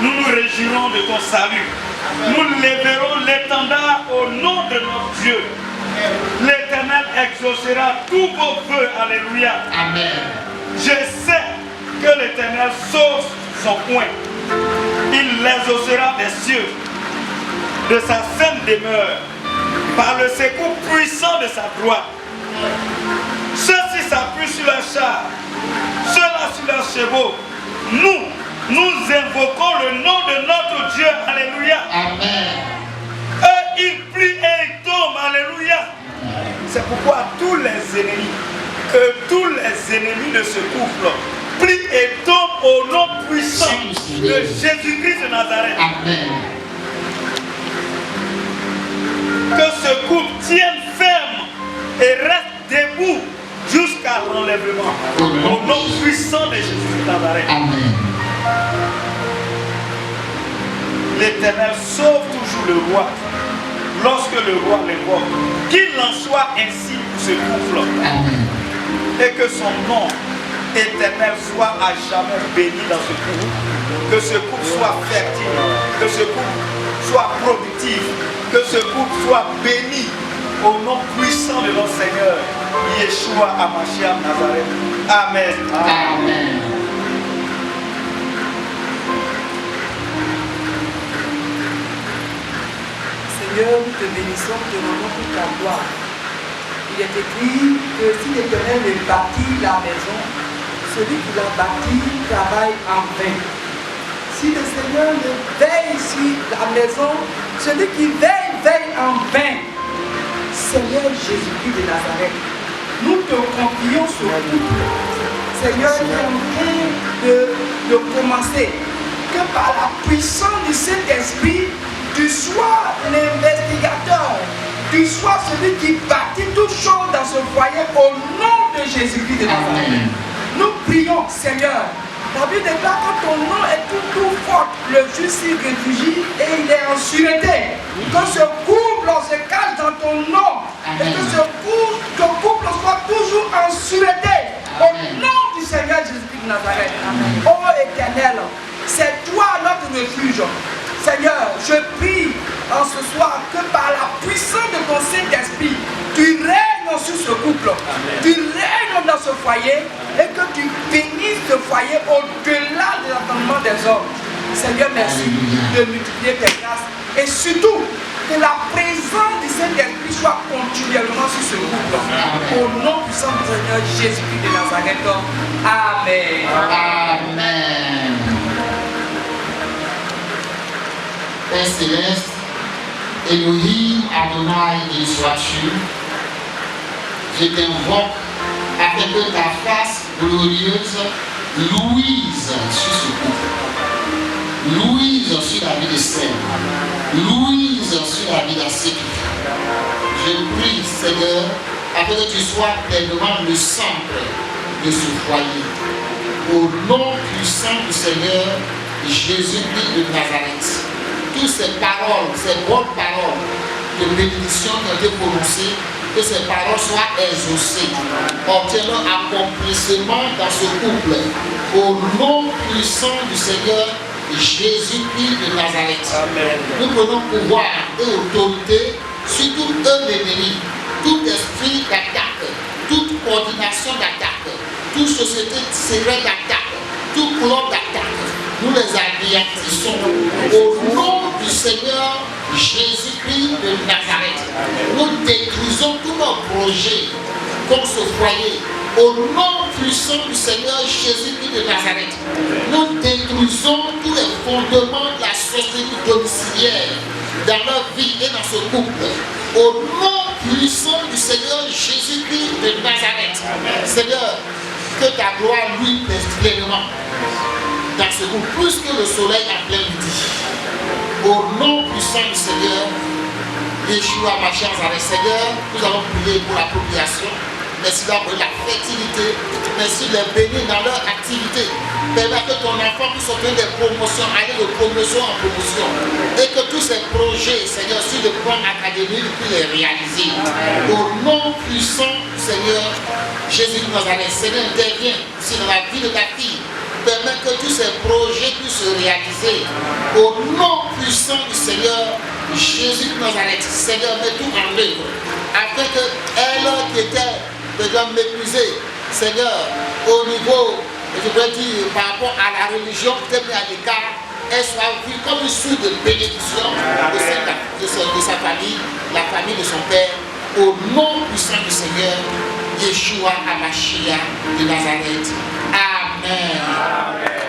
Nous nous réjouirons de ton salut. Nous lèverons l'étendard au nom de notre Dieu. L'Éternel exaucera tous vos vœux. Alléluia. Amen. Je sais que l'Éternel sauve son coin. Il l'exaucera des cieux, de sa sainte demeure, par le secours puissant de sa droite. Ceux-ci s'appuient sur leur char, ceux-là sur leurs chevaux. Nous invoquons le nom de notre Dieu. Alléluia. Amen. Eux, ils plient et ils tombent. Alléluia. C'est pourquoi tous les ennemis, que tous les ennemis de ce couple plient et tombent au nom puissant de Jésus-Christ de Nazareth. Amen. Que ce couple tienne ferme et reste debout jusqu'à l'enlèvement. Au nom puissant de Jésus de Nazareth. Amen. L'Éternel sauve toujours le roi lorsque le roi l'évoque. Qu'il en soit ainsi pour ce couple. Amen. Et que son nom éternel soit à jamais béni dans ce couple. Que ce couple soit fertile. Que ce couple soit productif. Que ce couple soit béni au nom puissant de notre Seigneur Yeshua Hamashiach Nazareth. Amen. Amen. Seigneur, nous te bénissons, te rendons toute la gloire. Il est écrit que si l'Éternel ne bâtit la maison, celui qui l'a bâti travaille en vain. Si le Seigneur ne veille sur la maison, celui qui veille, veille en vain. Seigneur Jésus-Christ de Nazareth, nous te confions sur tout. Seigneur, tu es en train de commencer. Que par la puissance du Saint-Esprit, tu sois l'investigateur, tu sois celui qui bâtit toutes choses dans ce foyer au nom de Jésus-Christ de Nazareth. Nous prions, Seigneur. La Bible déclare que ton nom est tout fort. Le juste s'y réfugie et il est en sûreté. Que ce couple se cache dans ton nom. Et que ce couple soit toujours en sûreté. Au nom du Seigneur Jésus-Christ de Nazareth. Oh Éternel, c'est refuge. Seigneur, je prie en ce soir que par la puissance de ton Saint-Esprit, tu règnes sur ce couple, tu règnes dans ce foyer et que tu bénisses ce foyer au-delà de l'entendement des hommes. Seigneur, merci de multiplier tes grâces et surtout que la présence du Saint-Esprit soit continuellement sur ce couple. Au nom puissant du Seigneur Jésus-Christ de Nazareth. Amen. Amen. Père Céleste, Elohim, Adonai, il soit-tu, je t'invoque afin que ta face glorieuse luise sur ce couple, luise sur la vie de Seigneur, luise sur la vie d'Asséki. Je prie, Seigneur, afin que tu sois pleinement le centre de ce foyer. Au nom puissant du Seigneur Jésus-Christ de Nazareth. Toutes ces paroles, ces bonnes paroles de bénédiction qui ont été prononcées, que ces paroles soient exaucées, obtiennent accomplissement dans ce couple. Au nom puissant du Seigneur Jésus-Christ de Nazareth. Amen. Nous prenons pouvoir et autorité sur tout ennemi, tout esprit d'attaque, toute coordination d'attaque, toute société secrète d'attaque, tout club d'attaque. Nous les anéantissons au nom du Seigneur Jésus-Christ de Nazareth. Nous détruisons tous nos projets comme ce foyer. Au nom puissant du Seigneur Jésus-Christ de Nazareth, nous détruisons tous les fondements de la société domiciliaire dans leur vie et dans ce couple. Au nom puissant du Seigneur Jésus-Christ de Nazareth. Seigneur, que ta gloire lui plaise pleinement dans ce groupe, plus que le soleil en plein midi. Au nom puissant du Seigneur, Yeshua, ma chère Seigneur, nous allons prier pour l'appropriation. Merci pour la fertilité. Merci de les bénir dans leur activité. Permets que ton enfant puisse obtenir des promotions, aller de promotion en promotion. Et que tous ces projets, Seigneur, sur le plan académique, puissent les réaliser. Au nom puissant du Seigneur, Jésus de Nazareth, Seigneur, intervient aussi dans la vie de ta fille. Permets que tous ces projets puissent se réaliser. Au nom puissant du Seigneur, Jésus de Nazareth, Seigneur, mets tout en œuvre. Afin qu'elle qui était méprisée, Seigneur, au niveau, je voudrais dire, par rapport à la religion qui était mise à l'écart, elle soit vue comme une source de bénédiction de sa famille, la famille de son père. Au nom puissant du Seigneur, Yeshua Hamashiach de Nazareth. Amen. Amen.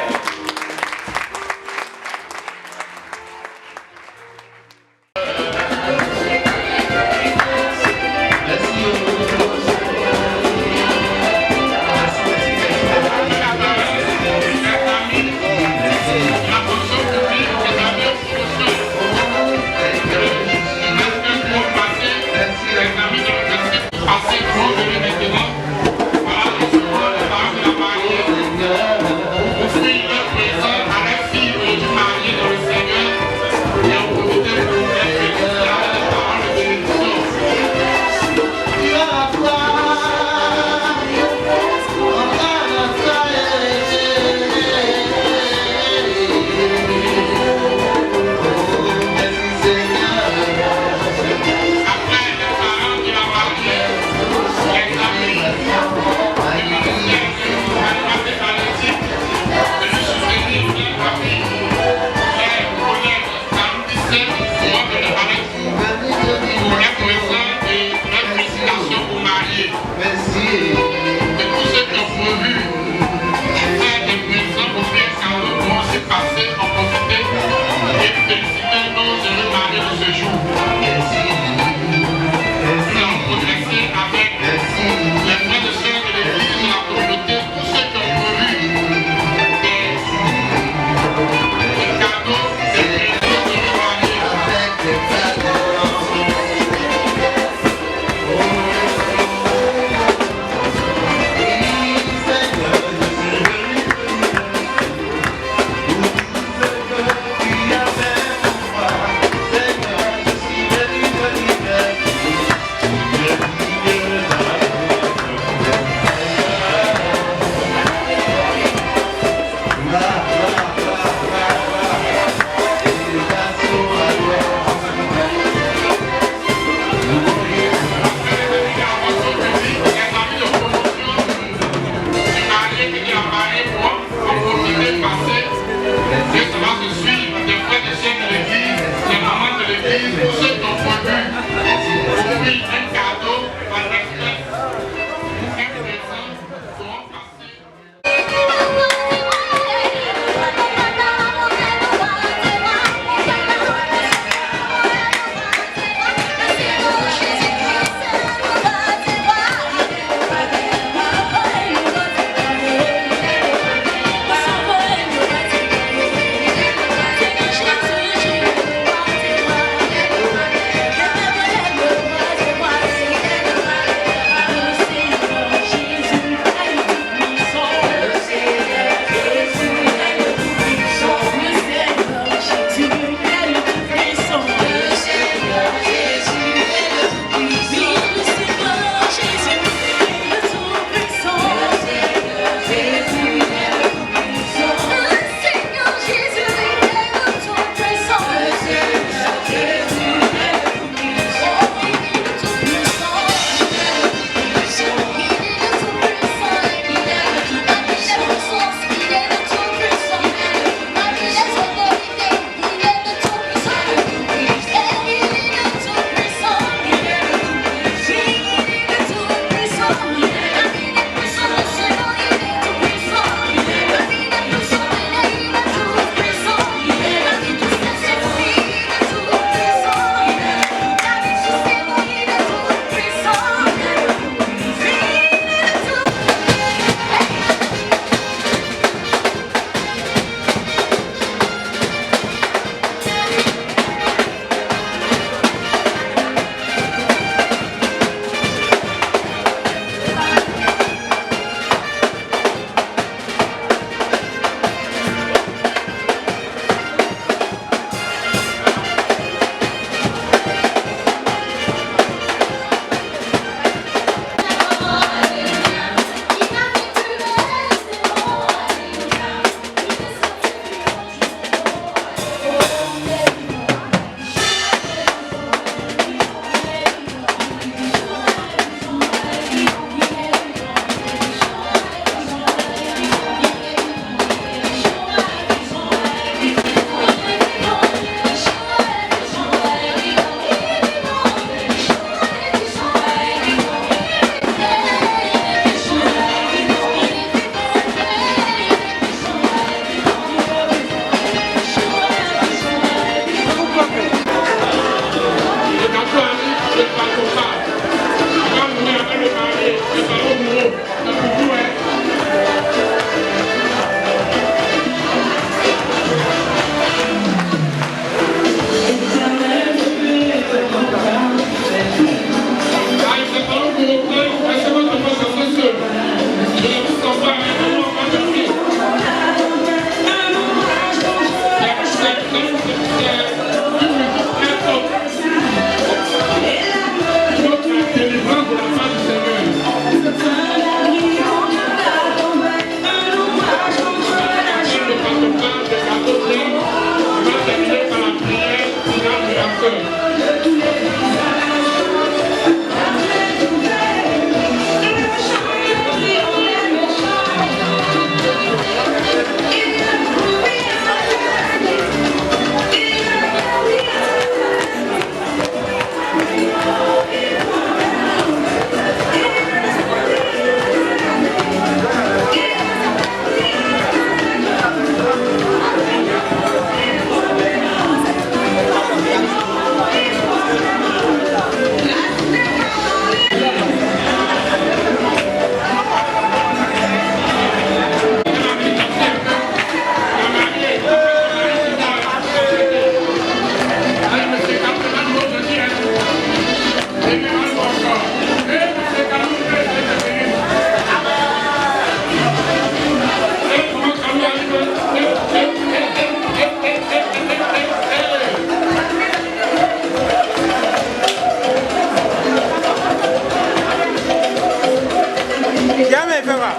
Jamais fait pas.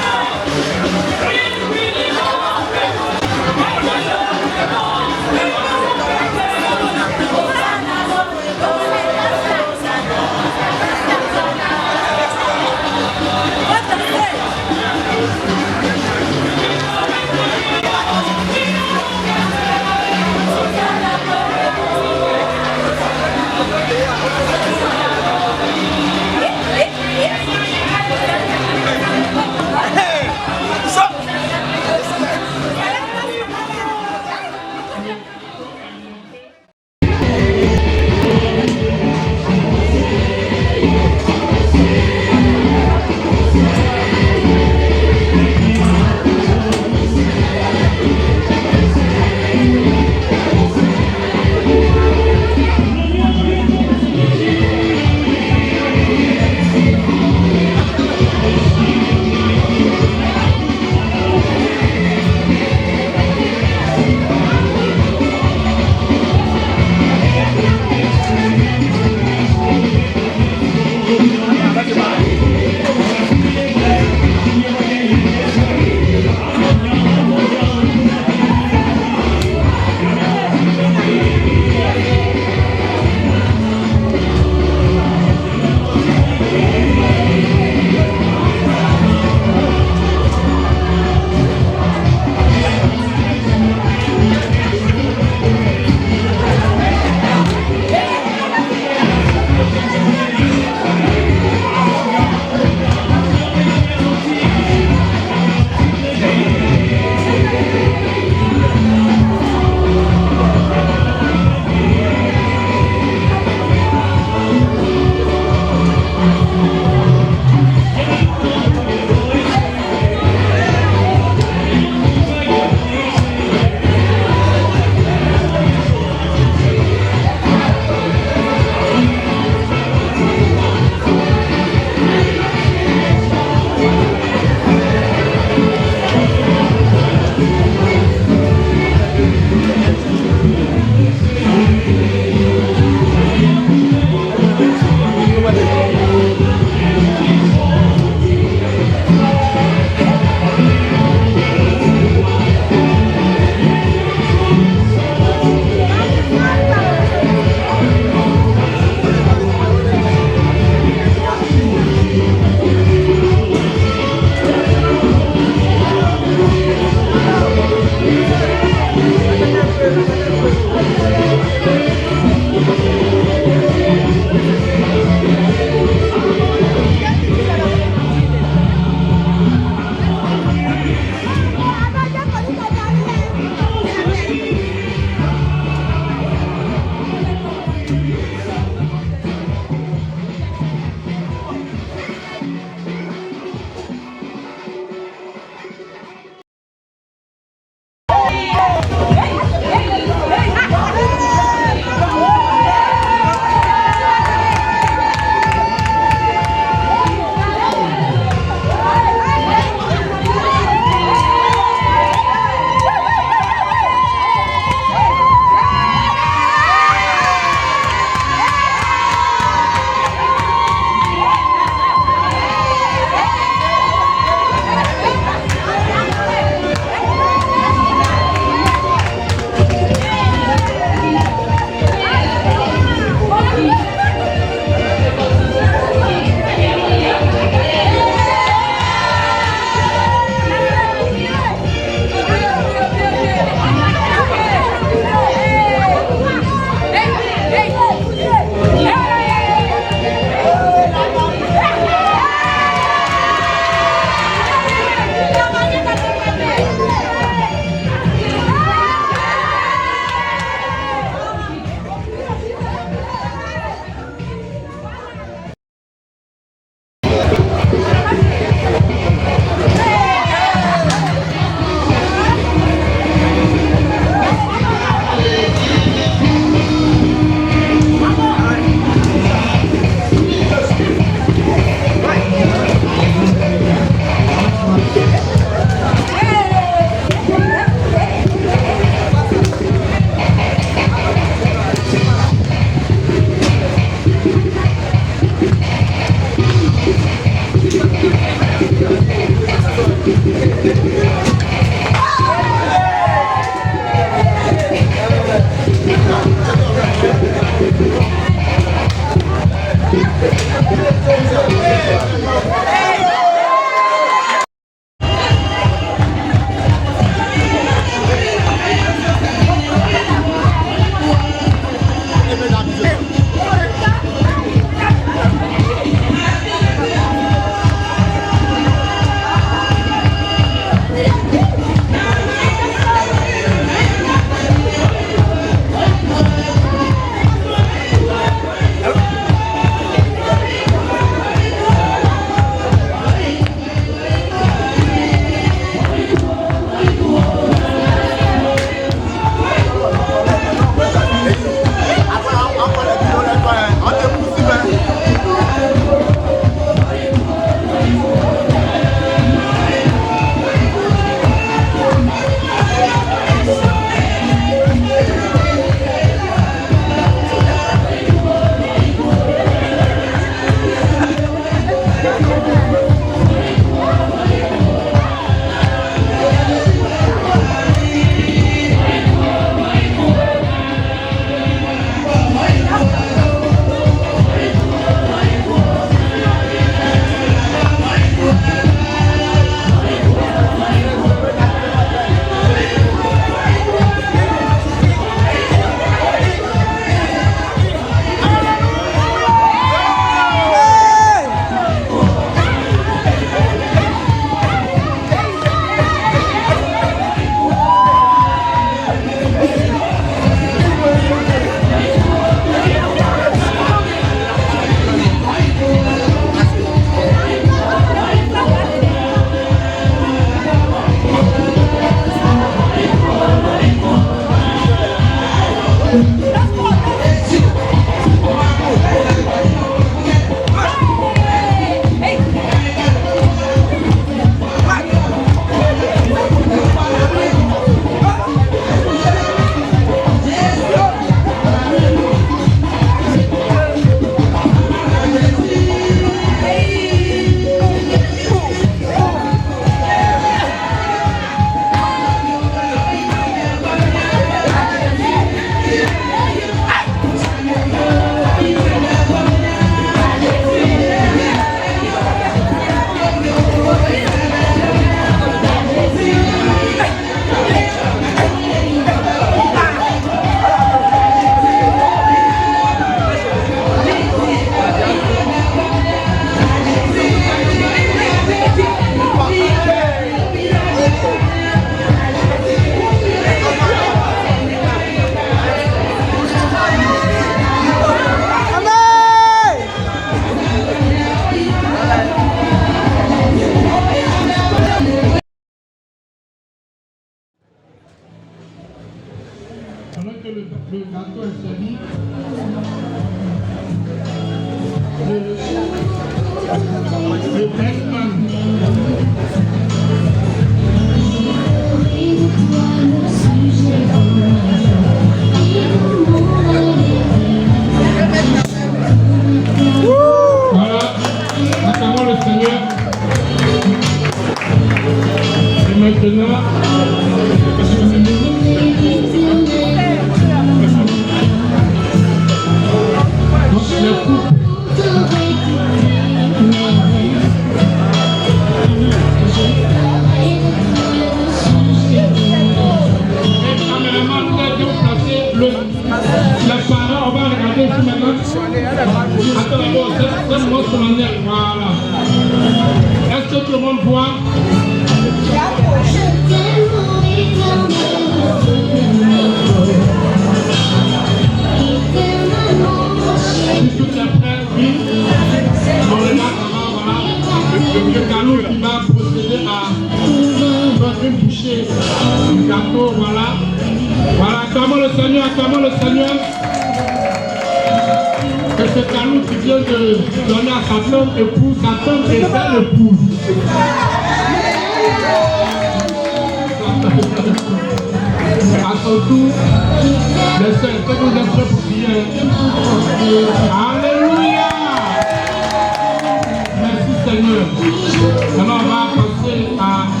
Alors on va passer à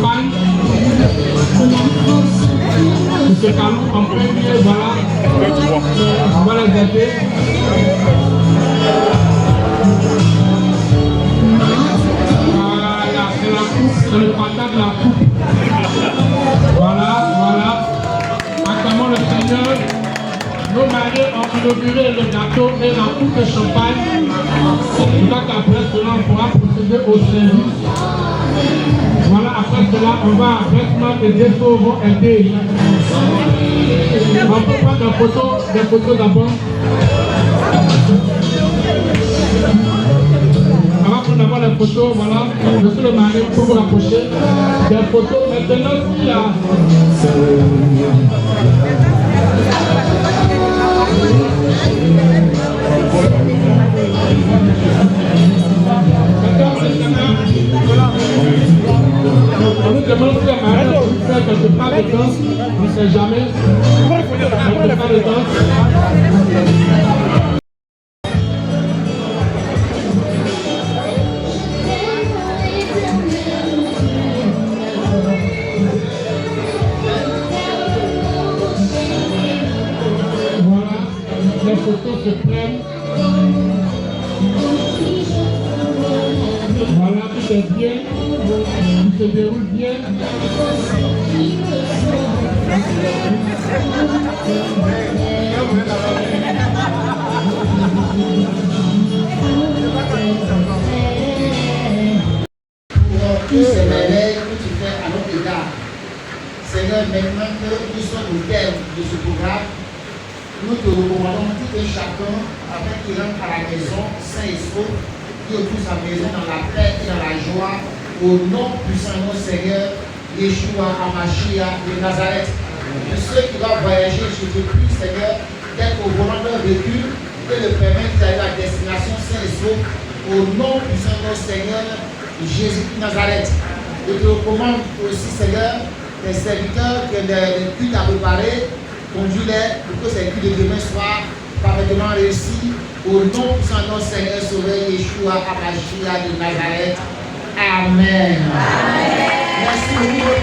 champagne. Monsieur Kalou, en premier, voilà. On va les aider. Voilà, c'est la coupe, c'est le partage de la coupe. Voilà, voilà. Acclamons le Seigneur. Nos mariés ont inauguré le gâteau et la coupe de champagne. Donc après cela, on pourra procéder au service. Voilà, après cela, on va directement les défauts vont aider. On peut prendre des photos d'abord. On va prendre d'abord les photos, voilà. Monsieur le mari, pour vous rapprocher. Des photos, maintenant, s'il y a... On nous demande si la mariée peut faire quelque part de danse, on ne sait jamais. Quelque part de danse. Voilà, les photos se prennent. Voilà, tout est bien, tout se déroule bien. Pour tous ces merveilles que tu fais à notre égard, Seigneur, maintenant que nous sommes au terme de ce programme, nous te recommandons tout et chacun afin qu'il rentre à la maison sain et sauf, qui retrouve sa maison dans la paix et dans la joie, au nom puissant de notre Seigneur, Yeshua HaMashiach de Nazareth. Pour ceux qui doivent voyager, je te prie, Seigneur, d'être au volant de leur véhicule et de permettre d'aller à la destination sain et sauf, au nom puissant de notre Seigneur, Jésus de Nazareth. Je te recommande aussi, Seigneur, les serviteurs que les cultes à préparer, conduis-les pour que ces cultes de demain soient parfaitement réussis. Au nom puissant de notre Seigneur Sauveur Yeshua HaMashiach de Nazareth. Amen. Merci beaucoup.